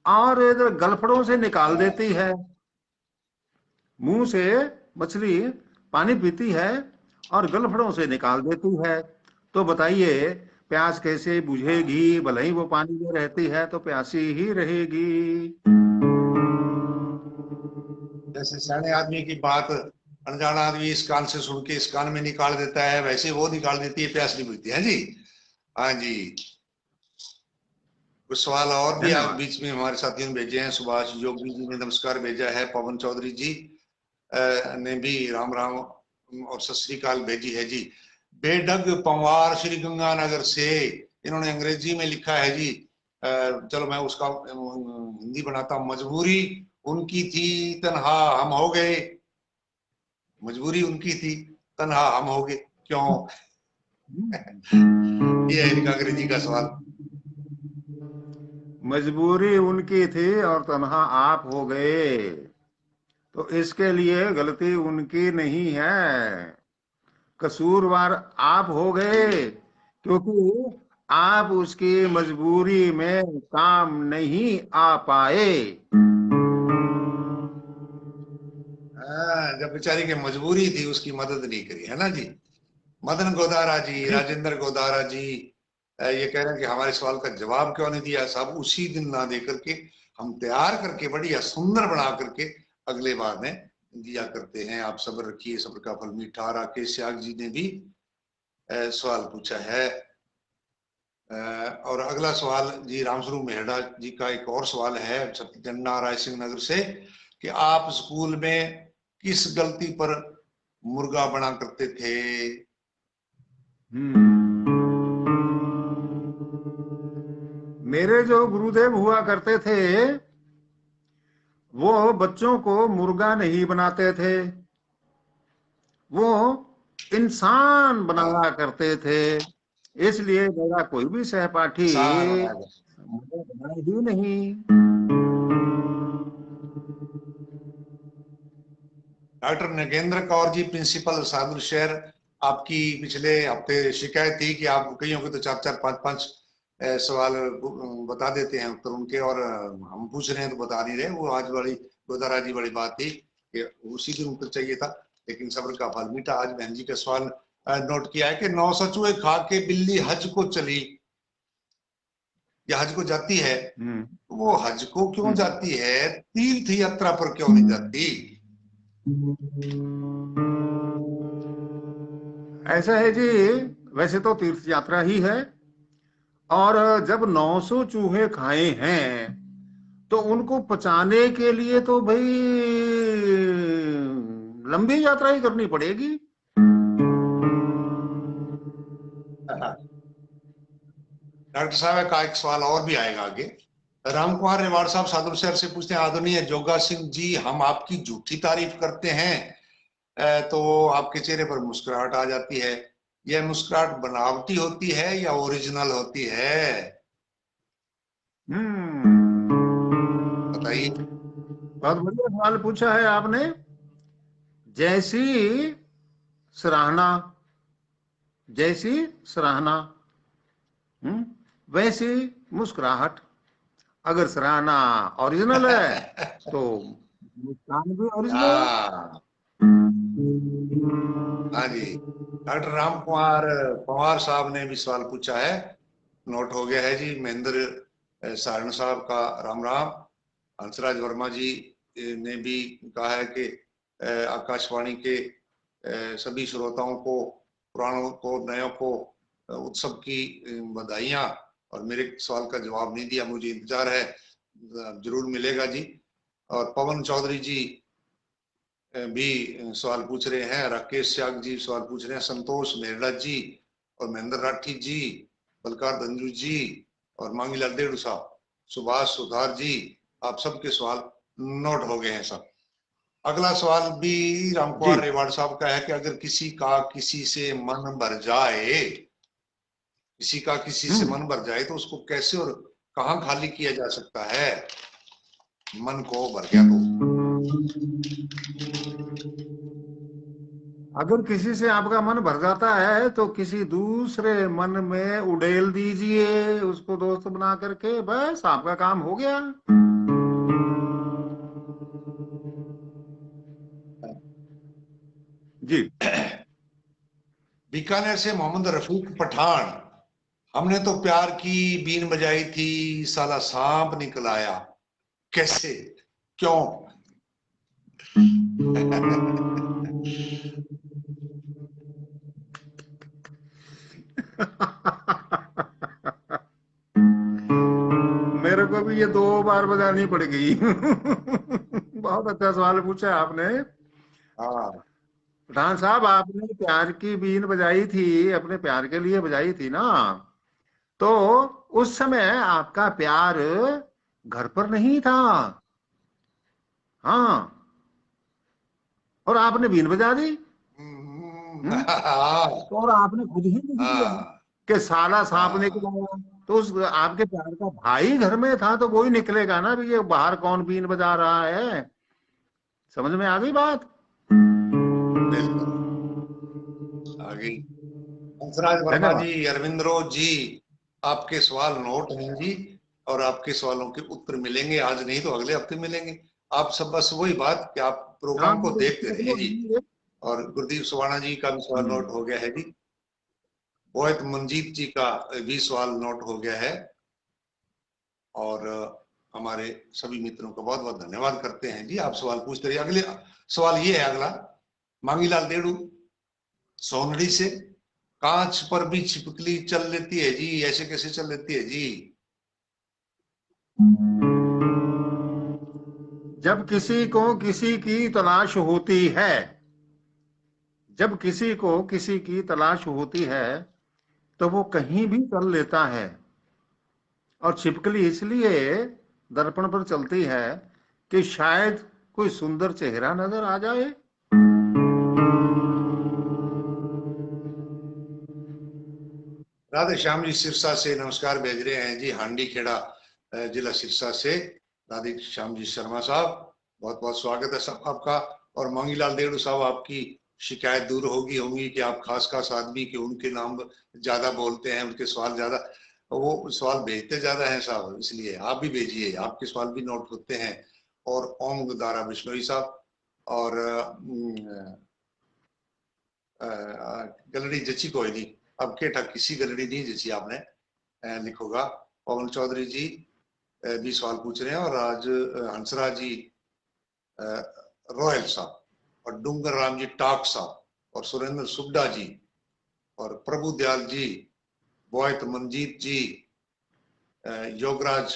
और इधर गलफड़ों से निकाल देती है। मुंह से मछली पानी पीती है और गलफड़ों से निकाल देती है। तो बताइए प्यास कैसे बुझेगी? भले ही वो पानी में रहती है तो प्यासी ही रहेगी। जैसे सियाने आदमी की बात अनजाना आदमी इस कान से सुन के इस कान में निकाल देता है, वैसे वो निकाल देती है, प्यास नहीं बुझती है जी। हाँ जी। कुछ सवाल और भी आज धन्यवाद। बीच में हमारे साथियों ने भेजे हैं। सुभाष योगी जी ने नमस्कार भेजा है, पवन चौधरी जी ने भी राम राम और सत श्री अकाल भेजी है जी। बेडग पंवार श्री गंगानगर से, इन्होंने अंग्रेजी में लिखा है जी। चलो मैं उसका हिंदी बनाता हूँ। मजबूरी उनकी थी तन्हा हम हो गए, मजबूरी उनकी थी तन्हा हम हो गए क्यों? ये है इनका अंग्रेजी का सवाल। मजबूरी उनकी थी और तन्हा आप हो गए, तो इसके लिए गलती उनकी नहीं है, कसूरवार आप हो गए, क्योंकि आप उसकी मजबूरी में काम नहीं आ पाए। हाँ, जब बेचारी की मजबूरी थी उसकी मदद नहीं करी, है ना जी। मदन गोदारा जी, ठीक। राजेंद्र गोदारा जी ये कह रहे हैं कि हमारे सवाल का जवाब क्यों नहीं दिया साहब, उसी दिन ना दे करके हम तैयार करके बढ़िया सुंदर बना करके अगले बार में दिया करते हैं। आप सब्र रखिए, सब्र का फल मीठा। राकेश त्याग जी ने भी सवाल पूछा है। और अगला सवाल जी रामस्वरूप मेहरा जी का एक और सवाल है सत्यजन्ना राय सिंह नगर से, कि आप स्कूल में किस गलती पर मुर्गा बना करते थे? मेरे जो गुरुदेव हुआ करते थे वो बच्चों को मुर्गा नहीं बनाते थे, वो इंसान बनाया हाँ, करते थे। इसलिए मेरा कोई भी सहपाठी इंसान बनाया। मुर्गा बनाए ही नहीं। डॉक्टर नगेंद्र कौर जी प्रिंसिपल सादुल शहर, आपकी पिछले हफ्ते शिकायत थी कि आप कईयों के तो चार चार पांच पांच सवाल बता देते हैं उत्तर उनके, और हम पूछ रहे हैं तो बता नहीं रहे। वो आज बड़ी गोदारा जी बड़ी बात थी कि उसी दिन उत्तर चाहिए था, लेकिन सब्र का फल मीठा। आज बहन जी का सवाल नोट किया है कि 900 चूहे खा के बिल्ली हज को चली या हज को जाती है, हम्म वो हज को क्यों हम्म जाती है, तीर्थ यात्रा पर क्यों नहीं जाती? ऐसा है जी, वैसे तो तीर्थ यात्रा ही है, और जब 900 चूहे खाए हैं तो उनको पचाने के लिए तो भाई लंबी यात्रा ही करनी पड़ेगी। डॉक्टर साहब का एक सवाल और भी आएगा आगे। राम कुमार रेवाड़ साहब सादुल शहर से पूछते हैं, आदरणीय जोगा सिंह जी हम आपकी झूठी तारीफ करते हैं तो आपके चेहरे पर मुस्कुराहट आ जाती है, यह मुस्कुराहट बनावटी होती है या ओरिजिनल होती है? बताइए। बहुत बढ़िया सवाल पूछा है आपने। जैसी सराहना, जैसी सराहना, वैसी मुस्कुराहट। अगर सराहना ओरिजिनल है तो मुस्कान भी ओरिजिनल। हाँ हाँ जी। डॉक्टर राम कुमार पवार साहब ने भी सवाल पूछा है, नोट हो गया है जी। महेंद्र सारण साहब का राम राम। हंसराज वर्मा जी ने भी कहा है कि आकाशवाणी के सभी श्रोताओं को, पुरानों को, नयों को उत्सव की बधाइयां। और मेरे सवाल का जवाब नहीं दिया, मुझे इंतजार है, जरूर मिलेगा जी। और पवन चौधरी जी भी सवाल पूछ रहे हैं, राकेश त्याग जी सवाल पूछ रहे हैं, संतोष मेहरा जी और महेंद्र राठी जी, बलकार धंजू जी और मांगीलाल देड़ू साहब, सुभाष सुधार जी, आप सबके सवाल नोट हो गए हैं सब। अगला सवाल भी रामकुमार रेवाड़ साहब का है कि अगर किसी का किसी से मन भर जाए, किसी का किसी से मन भर जाए तो उसको कैसे और कहाँ खाली किया जा सकता है? मन को भर गया तो अगर किसी से आपका मन भर जाता है तो किसी दूसरे मन में उड़ेल दीजिए उसको दोस्त बना करके, बस आपका काम हो गया। जी। बीकानेर से मोहम्मद रफीक पठान, हमने तो प्यार की बीन बजाई थी, साला सांप निकल आया, कैसे, क्यों? मेरे को भी ये 2 बार बजानी पड़ गई। बहुत अच्छा सवाल पूछा आपने। हाँ, पठान साहब, आपने प्यार की बीन बजाई थी, अपने प्यार के लिए बजाई थी ना, तो उस समय आपका प्यार घर पर नहीं था। हाँ, और आपने बीन बजा दी। हाँ, तो और आपने खुद ही लिख दिया हाँ, कि साला सांप हाँ, निकला। तो उस आपके प्यार का भाई घर में था तो वो ही निकलेगा ना भी, ये बाहर कौन बीन बजा रहा है। समझ में आ गई बात? बिल्कुल आ गई। हंसराज वर्मा धन्यवाद। जी, अरविंदरो जी, आपके सवाल नोट हैं जी, और आपके सवालों के उत्तर मिलेंगे, आज नहीं तो अगले हफ्ते मिलेंगे। आप सब बस वही बात कि आप हाँ, प्रोग्राम को देखते रहिए जी। और गुरदीप सुवाना जी का भी सवाल नोट हो गया है जी। बोयत मंजीत जी का भी सवाल नोट हो गया है। और हमारे सभी मित्रों का बहुत बहुत धन्यवाद करते हैं जी, आप सवाल पूछते रहिए। अगले सवाल ये है, अगला मांगीलाल देड़ू सोनड़ी से, कांच पर भी छिपकली चल लेती है जी, ऐसे कैसे चल लेती है जी? जब किसी को किसी की तलाश होती है, जब किसी को किसी की तलाश होती है तो वो कहीं भी चल लेता है। और छिपकली इसलिए दर्पण पर चलती है कि शायद कोई सुंदर चेहरा नजर आ जाए। राधे श्याम जी सिरसा से नमस्कार भेज रहे हैं जी, हांडी खेड़ा जिला सिरसा से राधे श्याम जी शर्मा साहब, बहुत बहुत स्वागत है सब आपका। और मांगीलाल देड़ू साहब, आपकी शिकायत दूर होगी होंगी कि आप खास खास आदमी के उनके नाम ज्यादा बोलते हैं, उनके सवाल ज्यादा, वो सवाल भेजते ज्यादा हैं साहब, इसलिए आप भी भेजिए, आपके सवाल भी नोट होते हैं। और ओम दारा बिश्नोई साहब, और गलड़ी जची कोई नहीं, अब केठा किसी गलड़ी नहीं जची आपने लिखोगा। पवन चौधरी जी भी सवाल पूछ रहे हैं, और आज हंसराज जी रॉयल साहब, और डूंगर राम जी टाक साहब, और सुरेंद्र सुड्डा जी, और प्रभु दयाल जी, बोयत मंजीत जी, योगराज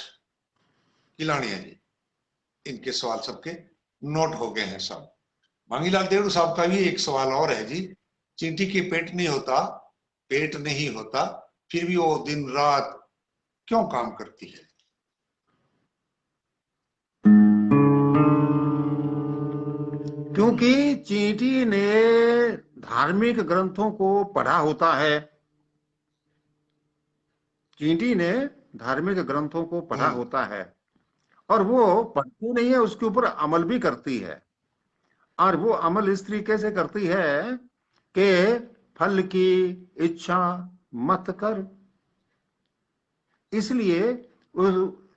किलानिया जी, इनके सवाल सबके नोट हो गए हैं सब। मांगीलाल देवड़ू साहब का भी एक सवाल और है जी, चींटी के पेट नहीं होता, पेट नहीं होता, फिर भी वो दिन रात क्यों काम करती है? क्योंकि चींटी ने धार्मिक ग्रंथों को पढ़ा होता है। चींटी ने धार्मिक ग्रंथों को पढ़ा होता है और वो पढ़ती नहीं है, उसके ऊपर अमल भी करती है। और वो अमल इस तरीके से करती है कि फल की इच्छा मत कर। इसलिए वो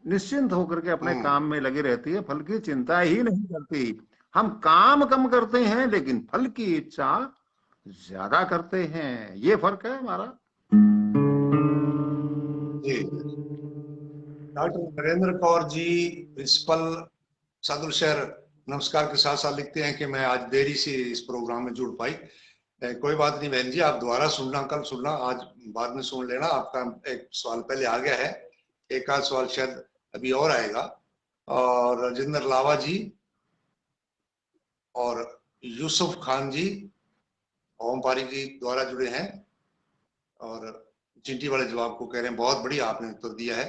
निश्चिंत होकर के अपने काम में लगी रहती है, फल की चिंता ही नहीं करती। हम काम कम करते हैं लेकिन फल की इच्छा ज्यादा करते हैं, ये फर्क है हमारा। डॉक्टर नरेंद्र कौर जी, प्रिंसिपल सादुल शहर नमस्कार के साथ साथ लिखते हैं कि मैं आज देरी से इस प्रोग्राम में जुड़ पाई। कोई बात नहीं बहन जी, आप दोबारा सुनना, कल सुनना, आज बाद में सुन लेना। आपका एक सवाल पहले आ गया है, एक आध सवाल शायद अभी और आएगा। और राजेंद्र लावा जी और यूसुफ खान जी, ओम पारी जी द्वारा जुड़े हैं और चिंटी वाले जवाब को कह रहे हैं बहुत बढ़िया आपने उत्तर दिया है।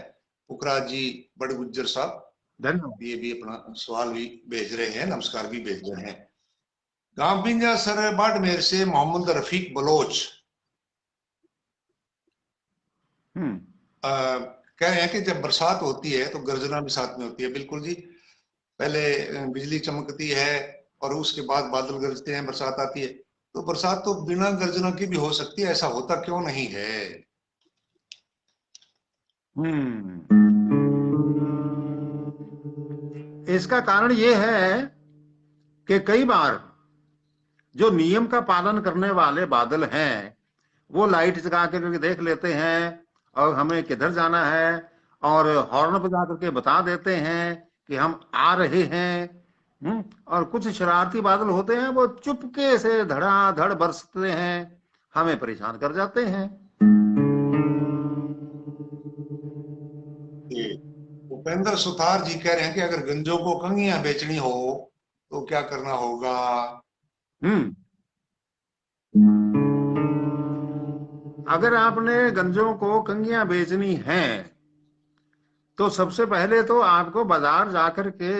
पुखराज जी बड़े गुज्जर साहब धन्यवाद। ये भी अपना सवाल भी भेज रहे हैं, नमस्कार भी भेज रहे हैं। गांबिंजा सर बाड़मेर से मोहम्मद रफीक बलोच कह रहे हैं कि जब बरसात होती है तो गर्जना भी साथ में होती है। बिल्कुल जी, पहले बिजली चमकती है और उसके बाद बादल गरजते हैं, बरसात आती है। तो बरसात तो बिना गर्जना की भी हो सकती है, ऐसा होता क्यों नहीं है? इसका कारण ये है कि कई बार जो नियम का पालन करने वाले बादल हैं वो लाइट जगा के देख लेते हैं और हमें किधर जाना है और हॉर्न बजा करके बता देते हैं कि हम आ रहे हैं। और कुछ शरारती बादल होते हैं वो चुपके से धड़ाधड़ बरसते हैं, हमें परेशान कर जाते हैं। उपेंद्र सुथार जी कह रहे हैं कि अगर गंजों को कंघियां बेचनी हो तो क्या करना होगा? अगर आपने गंजों को कंघियां बेचनी है तो सबसे पहले तो आपको बाजार जाकर के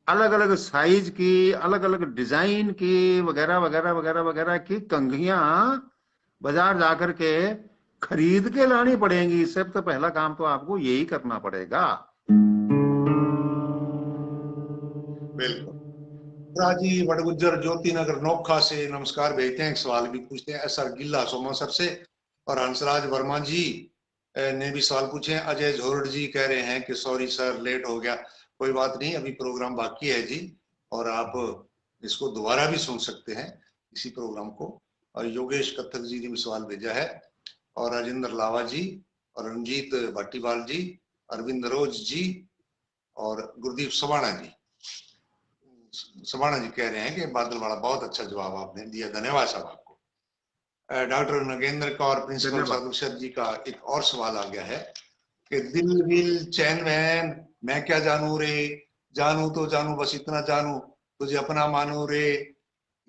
अलग अलग साइज की, अलग अलग डिजाइन की वगैरह वगैरह वगैरह वगैरह की कंघियां बाजार जाकर के खरीद के लानी पड़ेंगी। इससे तो पहला काम तो आपको यही करना पड़ेगा। बिल्कुल। राजी वडगुज्जर ज्योति नगर नोखा से नमस्कार भेजते हैं, एक सवाल भी पूछते हैं एसआर गिल्ला सोमा सर से। और हंसराज वर्मा जी ने भी सवाल पूछे हैं। अजय झोरड जी कह रहे हैं कि सॉरी सर लेट हो गया। कोई बात नहीं, अभी प्रोग्राम बाकी है जी और आप इसको दोबारा भी सुन सकते हैं इसी प्रोग्राम को। और योगेश कथक जी ने भी सवाल भेजा है और राजेंद्र लावा जी और रंजीत भाटीवाल जी, अरविंद रोज जी और गुरदीप सवाणा जी कह रहे हैं कि बादल वाला बहुत अच्छा जवाब आपने दिया, धन्यवाद साहब आपको। डॉक्टर नगेंद्र कौर प्रिंसिपल साधुशर जी का एक और सवाल आ गया है कि दिल विल चैन वैन मैं क्या जानू रे, जानू तो जानू बस इतना जानू तुझे अपना मानू रे,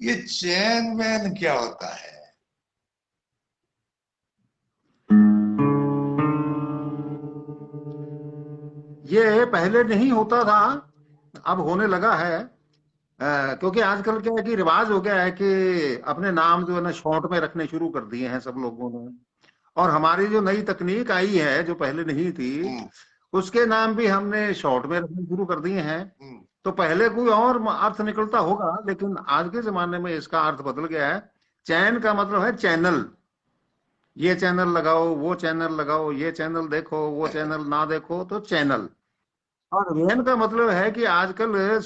ये चैन वैन क्या होता है? ये पहले नहीं होता था, अब होने लगा है। क्योंकि आजकल क्या है कि रिवाज हो गया है कि अपने नाम जो है ना शॉर्ट में रखने शुरू कर दिए हैं सब लोगों ने। और हमारी जो नई तकनीक आई है जो पहले नहीं थी, उसके नाम भी हमने शॉर्ट में रखने शुरू कर दिए हैं। तो पहले कोई और अर्थ निकलता होगा, लेकिन आज के जमाने में इसका अर्थ बदल गया है। चैन का मतलब है चैनल। ये चैनल लगाओ, वो चैनल लगाओ, ये चैनल देखो, वो चैनल ना देखो, तो चैनल। और वेन का मतलब है कि आजकल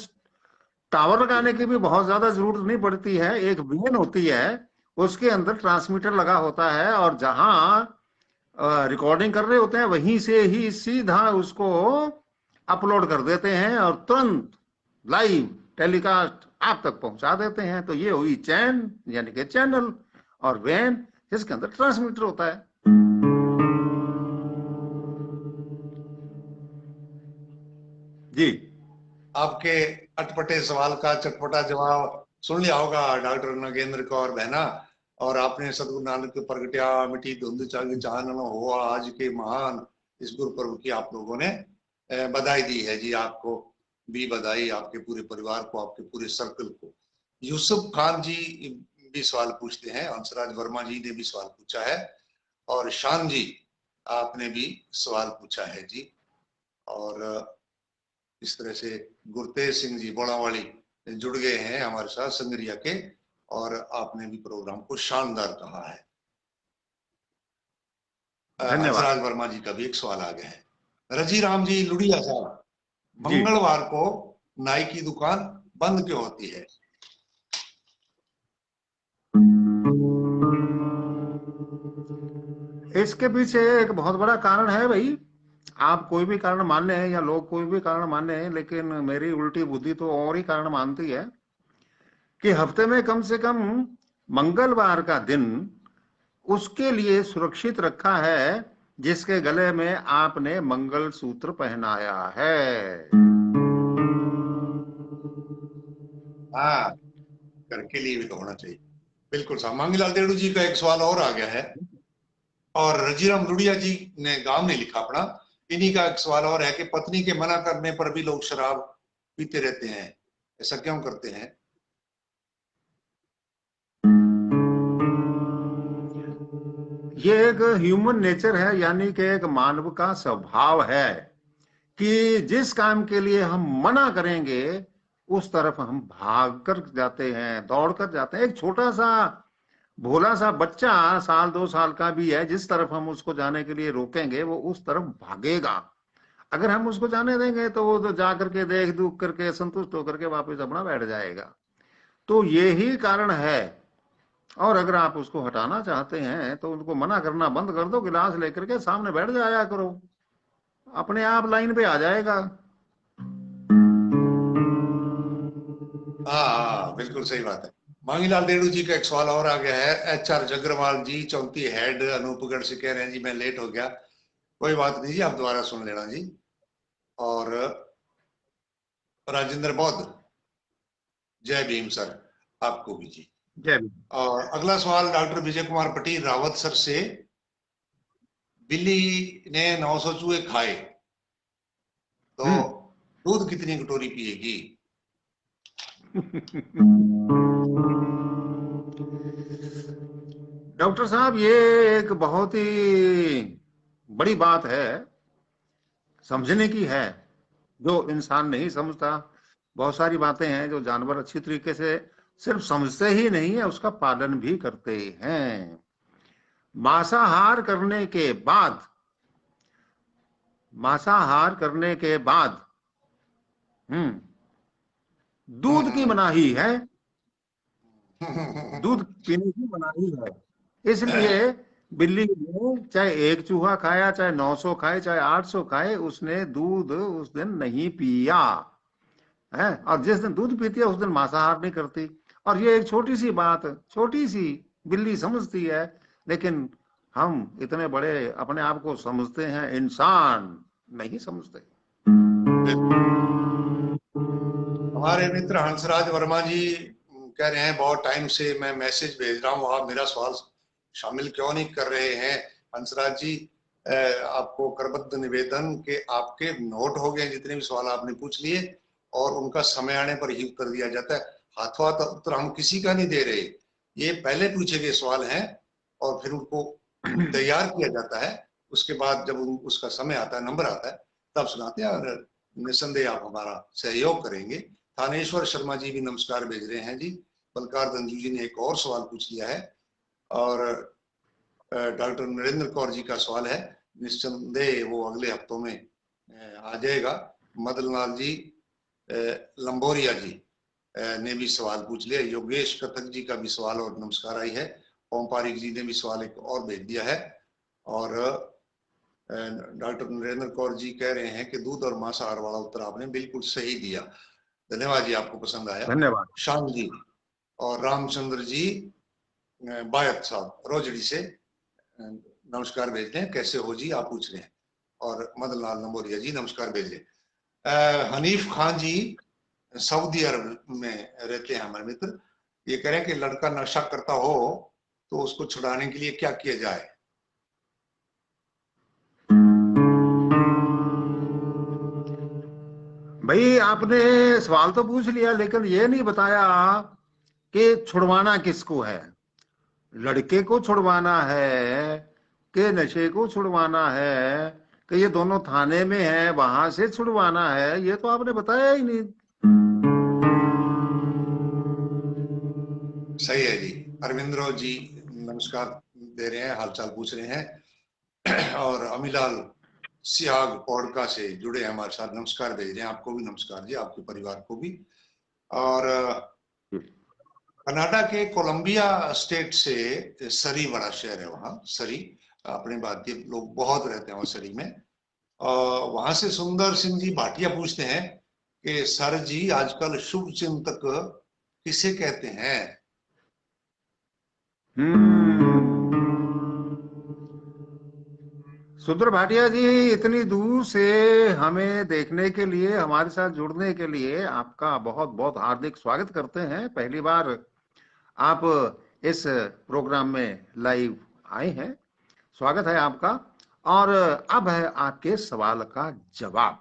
टावर लगाने की भी बहुत ज्यादा जरूरत नहीं पड़ती है। एक वेन होती है, उसके अंदर ट्रांसमीटर लगा होता है और जहां रिकॉर्डिंग कर रहे होते हैं वहीं से ही सीधा उसको अपलोड कर देते हैं और तुरंत लाइव टेलीकास्ट आप तक पहुंचा देते हैं। तो ये हुई चैन यानी कि चैनल, और वैन जिसके अंदर ट्रांसमीटर होता है। जी, आपके अटपटे सवाल का चटपटा जवाब सुन लिया होगा डॉक्टर नगेंद्र कौर बहना। और आपने सतगुरु नानक के प्रगटिया मिट्टी धुंध चागी चानन हुआ आज के महान इस गुरु पर्व की आप लोगों ने बधाई दी है जी। आपको भी बधाई, आपके पूरे परिवार को, आपके पूरे सर्कल को। यूसुफ खान जी भी सवाल पूछते हैं, हंसराज वर्मा जी ने भी सवाल पूछा है और शान जी आपने भी सवाल पूछा है जी। और इस तरह से गुरतेज सिंह जी बोड़ावाली जुड़ गए हैं हमारे साथ संगरिया के, और आपने भी प्रोग्राम को शानदार कहा है। धन्यवाद। हंसराज वर्मा जी का भी एक सवाल आ गया है। रजी राम जी लुड़िया साहब, जी, मंगलवार को नाई की दुकान बंद क्यों होती है? इसके पीछे एक बहुत बड़ा कारण है भाई। आप कोई भी कारण मान लें या लोग कोई भी कारण माने, लेकिन मेरी उल्टी बुद्धि तो और ही कारण मानती है कि हफ्ते में कम से कम मंगलवार का दिन उसके लिए सुरक्षित रखा है जिसके गले में आपने मंगल सूत्र पहनाया है। हाँ, घर के लिए भी तो होना चाहिए। बिल्कुल साहब। मांगीलाल देवड़ू जी का एक सवाल और आ गया है, और रजीराम लुड़िया जी ने गांव ने लिखा अपना, इन्हीं का एक सवाल और है कि पत्नी के मना करने पर भी लोग शराब पीते रहते हैं, ऐसा क्यों करते हैं? ये एक ह्यूमन नेचर है, यानी कि एक मानव का स्वभाव है कि जिस काम के लिए हम मना करेंगे उस तरफ हम भाग कर जाते हैं, दौड़ कर जाते हैं। एक छोटा सा भोला सा बच्चा 1-2 साल का भी है, जिस तरफ हम उसको जाने के लिए रोकेंगे वो उस तरफ भागेगा। अगर हम उसको जाने देंगे तो वो तो जा करके देख दुख करके संतुष्ट होकर के वापस अपना बैठ जाएगा। तो यही कारण है। और अगर आप उसको हटाना चाहते हैं तो उनको मना करना बंद कर दो, गिलास लेकर के सामने बैठ जाया करो, अपने आप लाइन पे आ जाएगा। हाँ, बिल्कुल सही बात है। मांगीलाल देवड़ू जी का एक सवाल और आ गया है। HR जगरवाल जी, 34 हेड, अनूपगढ़ से कह रहे हैं जी मैं लेट हो गया। कोई बात नहीं जी, आप दोबारा सुन लेना जी। और राजेंद्र बौद्ध, जय भीम सर, आपको भी जी। जय भीम। और अगला सवाल डॉक्टर विजय कुमार पटेल रावत सर से। बिल्ली ने 900 चूहे खाए तो हम्म। दूध कितनी कटोरी पिएगी? डॉक्टर साहब, ये एक बहुत ही बड़ी बात है, समझने की है, जो इंसान नहीं समझता। बहुत सारी बातें हैं जो जानवर अच्छी तरीके से सिर्फ समझते ही नहीं है, उसका पालन भी करते हैं। मांसाहार करने के बाद, मांसाहार करने के बाद दूध की मनाही है, दूध पीने की मनाही है। इसलिए बिल्ली ने चाहे एक चूहा खाया, चाहे 900 खाए, चाहे 800 खाए, उसने दूध उस दिन नहीं पिया है। और जिस दिन दूध पीती है उस दिन मांसाहार नहीं करती। और ये एक छोटी सी बात, छोटी सी बिल्ली समझती है, लेकिन हम इतने बड़े अपने आप को समझते हैं, इंसान नहीं समझते। हमारे मित्र हंसराज वर्मा जी कह रहे हैं बहुत टाइम से मैं मैसेज भेज रहा हूं, आप मेरा सवाल शामिल क्यों नहीं कर रहे हैं? हंसराज जी, आपको करबद्ध निवेदन के आपके नोट हो गए जितने भी सवाल आपने पूछ लिए, और उनका समय आने पर ही उत्तर दिया जाता है। हाथों हाथ उत्तर हम किसी का नहीं दे रहे, ये पहले पूछे गए सवाल हैं और फिर उनको तैयार किया जाता है। उसके बाद जब उसका समय आता है, नंबर आता है, तब सुनाते हैं। और निसंदेह आप हमारा सहयोग करेंगे। थानेश्वर शर्मा जी भी नमस्कार भेज रहे हैं जी। बलकार धंजू जी ने एक और सवाल पूछ लिया है, और डॉक्टर नरेंद्र कौर जी का सवाल है, निस्संदेह वो अगले हफ्तों में आ जाएगा। मदन लाल जी लंबोरिया जी ने भी सवाल पूछ लिया। योगेश कथक जी का भी सवाल और नमस्कार आई है। ओम पारिक जी ने भी सवाल एक और भेज दिया है। और डॉक्टर नरेंद्र कौर जी कह रहे हैं कि दूध और मांसाहार वाला उत्तर आपने बिल्कुल सही दिया। धन्यवाद जी, आपको पसंद आया। धन्यवाद। शाम जी और रामचंद्र जी बायत साहब रोजड़ी से नमस्कार भेज रहे हैं, कैसे हो जी आप पूछ रहे हैं। और मदन लाल नंबोरिया जी नमस्कार भेज रहे हैं। हनीफ खान जी सऊदी अरब में रहते हैं हमारे मित्र, ये कह रहे हैं कि लड़का नशा करता हो तो उसको छुड़ाने के लिए क्या किया जाए? भाई, आपने सवाल तो पूछ लिया, लेकिन ये नहीं बताया कि छुड़वाना किसको है। लड़के को छुड़वाना है कि नशे को छुड़वाना है, कि ये दोनों थाने में है वहां से छुड़वाना है, ये तो आपने बताया ही नहीं। सही है जी। अरविंदरो जी नमस्कार दे रहे हैं, हालचाल पूछ रहे हैं। और अमीलाल सियाग पौड़का से जुड़े हैं हमारे साथ, नमस्कार भेज रहे हैं। आपको भी नमस्कार जी, आपके परिवार को भी। और कनाडा के कोलंबिया स्टेट से सरी बड़ा शहर है, वहाँ सरी अपने भारतीय लोग बहुत रहते हैं वहाँ सरी में। वहां से सुंदर सिंह जी भाटिया पूछते हैं कि सर जी आजकल शुभ चिंतक किसे कहते हैं? सुंदर भाटिया जी, इतनी दूर से हमें देखने के लिए, हमारे साथ जुड़ने के लिए आपका बहुत बहुत हार्दिक स्वागत करते हैं। पहली बार आप इस प्रोग्राम में लाइव आए हैं, स्वागत है आपका। और अब है आपके सवाल का जवाब।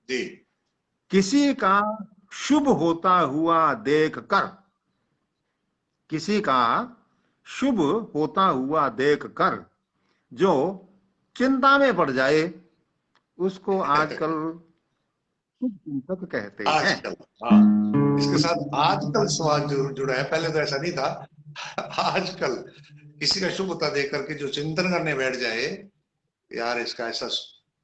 जी। किसी का शुभ होता हुआ देखकर, किसी का शुभ होता हुआ देखकर जो चिंता में पड़ जाए, उसको आजकल शुभ चिंतक कहते हैं। आजकल, हाँ, इसके साथ आजकल सवाल जो जुड़ा है, पहले तो ऐसा नहीं था। आजकल किसी का शुभ होता देख करके जो चिंतन करने बैठ जाए, यार इसका ऐसा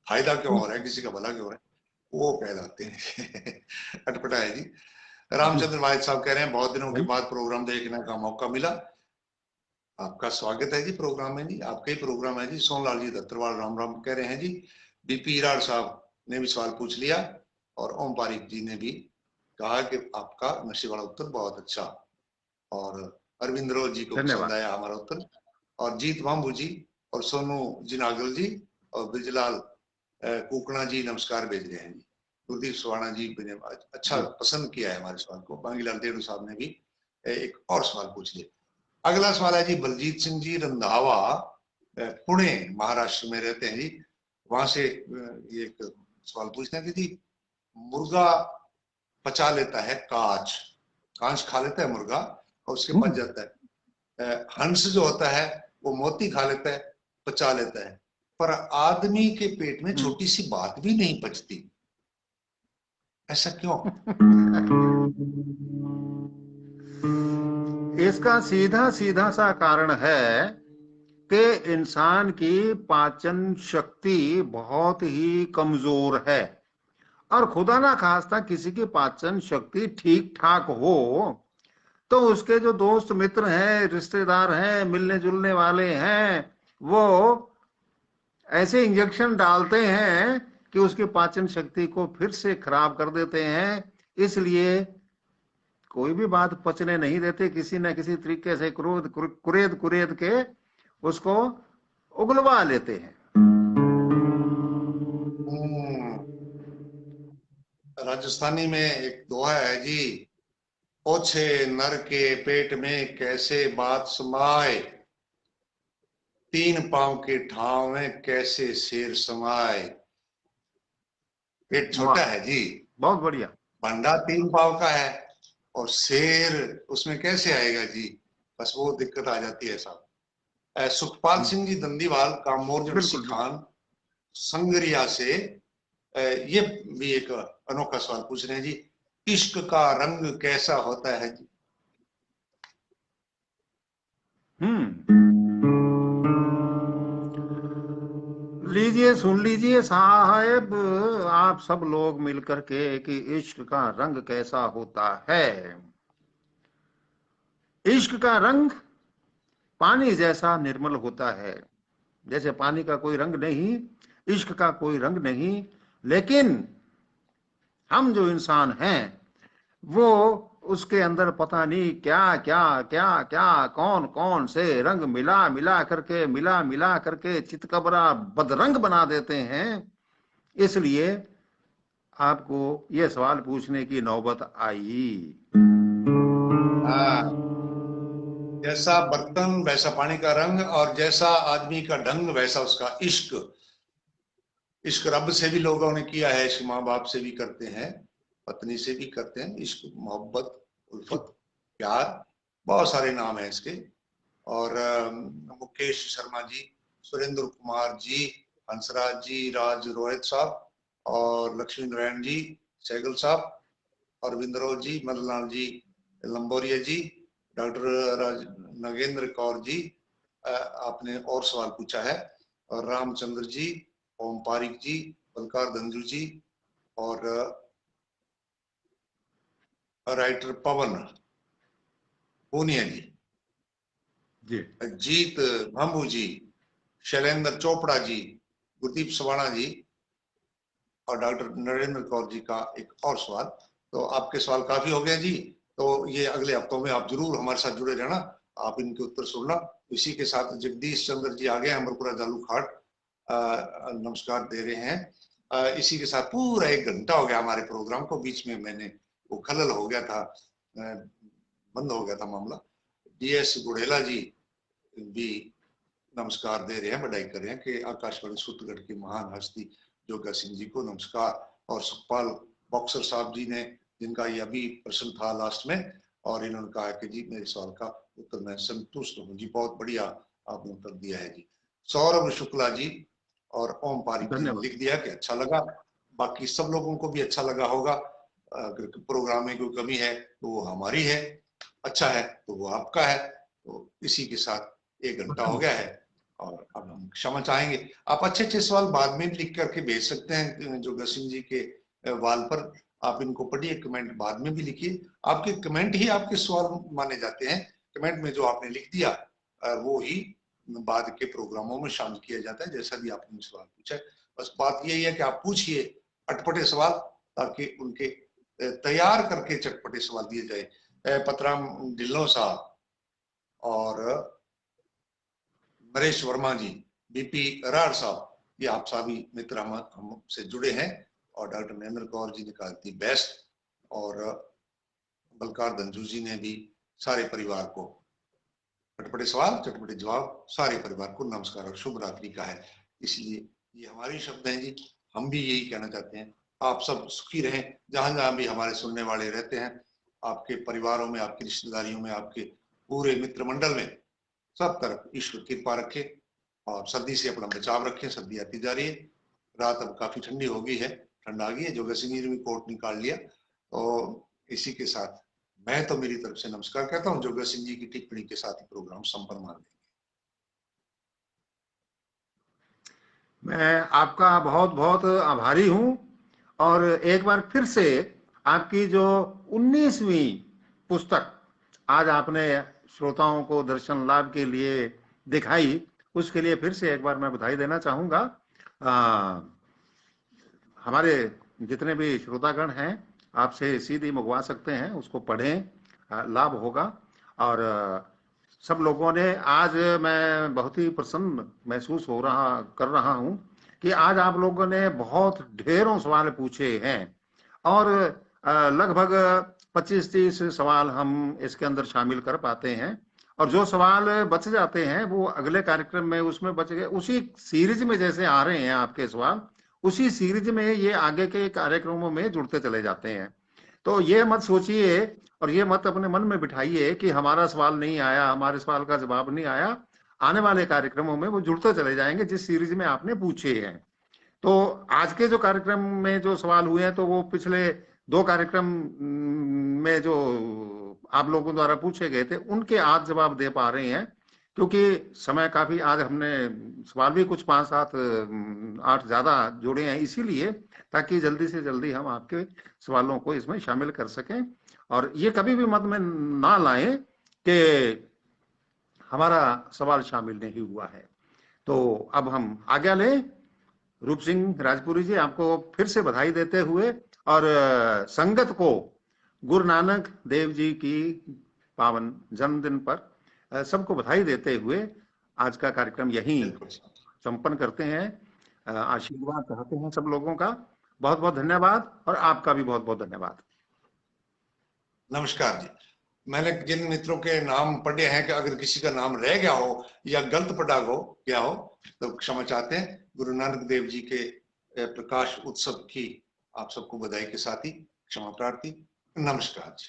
फायदा क्यों हो रहा है, किसी का भला क्यों हो रहा है, वो कहलाते हैं। अटपटा है जी। रामचंद्र वाहिद साहब कह रहे हैं बहुत दिनों के बाद प्रोग्राम देखने का मौका मिला। आपका स्वागत है जी प्रोग्राम में जी, आपका ही प्रोग्राम है जी। सोनलाल जी दत्तरवाल राम राम कह रहे हैं जी। बीपी राड़ साहब ने भी सवाल पूछ लिया, और ओम पारिक जी ने भी कहा कि आपका नशे वाला उत्तर बहुत अच्छा, और अरविंद रोज जी को पसंद धन्यवाद। आया हमारा उत्तर, और जीत बाबू जी और सोनू जी नागल जी और ब्रिजलाल कुकणा जी नमस्कार भेज रहे हैं जी। कुलदीप सुवाना जी ने अच्छा पसंद किया है हमारे सवाल को। बांगीलाल देड़ू साहब ने भी एक और सवाल पूछ लिया। अगला सवाल है जी बलजीत सिंह जी रंधावा, पुणे महाराष्ट्र में रहते हैं जी। वहां से ये एक सवाल पूछते हैं कि जी मुर्गा पचा लेता है कांच, कांच खा लेता है मुर्गा और उसके पच जाता है। हंस जो होता है वो मोती खा लेता है, पचा लेता है, पर आदमी के पेट में छोटी सी बात भी नहीं पचती, ऐसा क्यों? इसका सीधा सीधा सा कारण है कि इंसान की पाचन शक्ति बहुत ही कमजोर है। और खुदा ना खास्ता किसी की पाचन शक्ति ठीक ठाक हो तो उसके जो दोस्त मित्र हैं, रिश्तेदार हैं, मिलने जुलने वाले हैं, वो ऐसे इंजेक्शन डालते हैं कि उसकी पाचन शक्ति को फिर से खराब कर देते हैं। इसलिए कोई भी बात पचने नहीं देते, किसी न किसी तरीके से क्रोध कुरेद कुरेद के उसको उगलवा लेते हैं। राजस्थानी में एक दोहा है जी, ओछे नर के पेट में कैसे बात समाए, तीन पांव के ठाव में कैसे शेर समाए। पेट छोटा वाह, है जी, बहुत बढ़िया। बंडा तीन पांव का है, और शेर उसमें कैसे आएगा जी, बस वो दिक्कत आ जाती है साहब। सुखपाल सिंह जी दंदीवाल कामोर बिल्कुल बिल्कुल। खान संगरिया से ये भी एक अनोखा सवाल पूछ रहे हैं जी, इश्क का रंग कैसा होता है जी? लीजिए, सुन लीजिए साहब, आप सब लोग मिलकर के कि इश्क का रंग कैसा होता है। इश्क का रंग पानी जैसा निर्मल होता है। जैसे पानी का कोई रंग नहीं, इश्क का कोई रंग नहीं। लेकिन हम जो इंसान हैं वो उसके अंदर पता नहीं क्या क्या क्या क्या कौन कौन से रंग मिला मिला करके चितकबरा बदरंग बना देते हैं। इसलिए आपको ये सवाल पूछने की नौबत आई। हाँ, जैसा बर्तन वैसा पानी का रंग, और जैसा आदमी का ढंग वैसा उसका इश्क। इश्क रब से भी लोगों ने किया है, इश्क माँ बाप से भी करते हैं, पत्नी से भी करते हैं। इश्क मोहब्बत, उल्फत, प्यार, बहुत सारे नाम है इसके। और मुकेश शर्मा जी, सुरेंद्र कुमार जी, हंसराज जी, राज रोहित साहब, और लक्ष्मी नारायण जी सहगल साहब, अरविंद रोज जी, मदनलाल जी लंबोरिया जी, डॉक्टर नगेंद्र कौर जी, आपने और सवाल पूछा है, और रामचंद्र जी, ओम पारिक जी, बलकार धंजू जी, और राइटर पवन पूनिया जी, जी। जीत भंबू जी, शैलेंद्र चोपड़ा जी, गुरदीप सवाणा जी और डॉक्टर नरेंद्र कौर जी का एक और सवाल। तो आपके सवाल काफी हो गए जी, तो ये अगले हफ्तों में आप जरूर हमारे साथ जुड़े रहना, आप इनके उत्तर सुनना। इसी के साथ जगदीश चंद्र जी आ गए अमरपुरा जालू खाट, नमस्कार दे रहे हैं। इसी के साथ पूरा 1 घंटा हो गया हमारे प्रोग्राम को, बीच में मैंने वो खलल हो गया था, बंद हो गया था मामला। डीएस गुड़ेला जी भी नमस्कार दे रहे हैं, बधाई कर रहे हैं कि आकाशवाणी सूत्रगढ़ की महान हस्ती जोगा सिंह जी को नमस्कार। और सुखपाल बॉक्सर साहब जी ने, जिनका ये अभी प्रश्न था लास्ट में, और इन्होंने कहा कि जी मेरे सवाल का उत्तर मैं संतुष्ट हूँ जी, बहुत बढ़िया आपने उत्तर दिया है जी। सौरभ शुक्ला जी और ओम पारिक जी ने लिख दिया कि अच्छा लगा, बाकी सब लोगों को भी अच्छा लगा होगा। अगर प्रोग्राम में कोई कमी है तो वो हमारी है, अच्छा है तो वो आपका है। तो इसी के साथ 1 घंटा हो गया है और अब हम क्षमा चाहेंगे। आप अच्छे अच्छे सवाल बाद में लिख करके भेज सकते हैं जोगा सिंह जी के वाल पर, आप इनको पढ़िए, कमेंट बाद में भी लिखिए। आपके कमेंट ही आपके सवाल माने जाते हैं। कमेंट में जो आपने लिख दिया वो ही बाद के प्रोग्रामों में शामिल किया जाता है, जैसा भी आपने सवाल पूछा। बस बात यही है कि आप पूछिए अटपटे सवाल, ताकि उनके तैयार करके चटपटे सवाल दिए जाए। पतराम ढिल्लो साहब और नरेश वर्मा जी, बीपी अरार साहब, ये आप सभी मित्र हमसे जुड़े हैं। और डॉक्टर नरेंद्र कौर जी ने कहा थी बेस्ट, और बलकार धंजू जी ने भी सारे परिवार को चटपटे सवाल चटपटे जवाब, सारे परिवार को नमस्कार और शुभ रात्रि का है। इसलिए ये हमारी शब्द हैं जी, हम भी यही कहना चाहते हैं, आप सब सुखी रहें जहां जहां भी हमारे सुनने वाले रहते हैं, आपके परिवारों में, आपकी रिश्तेदारियों में, आपके पूरे मित्र मंडल में, सब तरफ ईश्वर कृपा रखे और सर्दी से अपना बचाव रखें। सर्दी आती जा रही है, रात अब काफी ठंडी हो गई है, ठंड आ गई है, जो कश्मीर में कोट निकाल लिया। तो इसी के साथ मैं तो मेरी तरफ से नमस्कार कहता हूँ। जोगा सिंह जी की टिप्पणी के साथ ही प्रोग्राम संपन्न मान लेंगे। मैं आपका बहुत बहुत आभारी हूं, और एक बार फिर से आपकी जो 19वीं पुस्तक आज आपने श्रोताओं को दर्शन लाभ के लिए दिखाई, उसके लिए फिर से एक बार मैं बधाई देना चाहूंगा। हमारे जितने भी श्रोतागण हैं आपसे सीधी मंगवा सकते हैं, उसको पढ़ें, लाभ होगा। और सब लोगों ने, आज मैं बहुत ही प्रसन्न महसूस कर रहा हूं कि आज आप लोगों ने बहुत ढेरों सवाल पूछे हैं, और लगभग 25-30 सवाल हम इसके अंदर शामिल कर पाते हैं। और जो सवाल बच जाते हैं वो अगले कार्यक्रम में उसमें बच गए, उसी सीरीज में जैसे आ रहे हैं आपके सवाल, उसी सीरीज में ये आगे के कार्यक्रमों में जुड़ते चले जाते हैं। तो ये मत सोचिए और ये मत अपने मन में बिठाइए कि हमारा सवाल नहीं आया, हमारे सवाल का जवाब नहीं आया। आने वाले कार्यक्रमों में वो जुड़ते चले जाएंगे जिस सीरीज में आपने पूछे हैं। तो आज के जो कार्यक्रम में जो सवाल हुए हैं, तो वो पिछले 2 कार्यक्रम में जो आप लोगों द्वारा पूछे गए थे उनके आज जवाब दे पा रहे हैं, क्योंकि समय काफी, आज हमने सवाल भी कुछ 5-7-8 ज्यादा जोड़े हैं, इसीलिए ताकि जल्दी से जल्दी हम आपके सवालों को इसमें शामिल कर सकें। और ये कभी भी मत में ना लाएं कि हमारा सवाल शामिल नहीं हुआ है। तो अब हम आज्ञा लें। रूप सिंह राजपुरी जी, आपको फिर से बधाई देते हुए और संगत को गुरु नानक देव जी की पावन जन्मदिन पर सबको बधाई देते हुए आज का कार्यक्रम यहीं संपन्न करते हैं। आशीर्वाद चाहते हैं सब लोगों का। बहुत बहुत धन्यवाद, और आपका भी बहुत बहुत धन्यवाद। नमस्कार जी। मैंने जिन मित्रों के नाम पढ़े हैं कि अगर किसी का नाम रह गया हो या गलत पढ़ा गया हो तो क्षमा चाहते हैं। गुरु नानक देव जी के प्रकाश उत्सव की आप सबको बधाई के साथ ही क्षमा प्रार्थी। नमस्कार जी।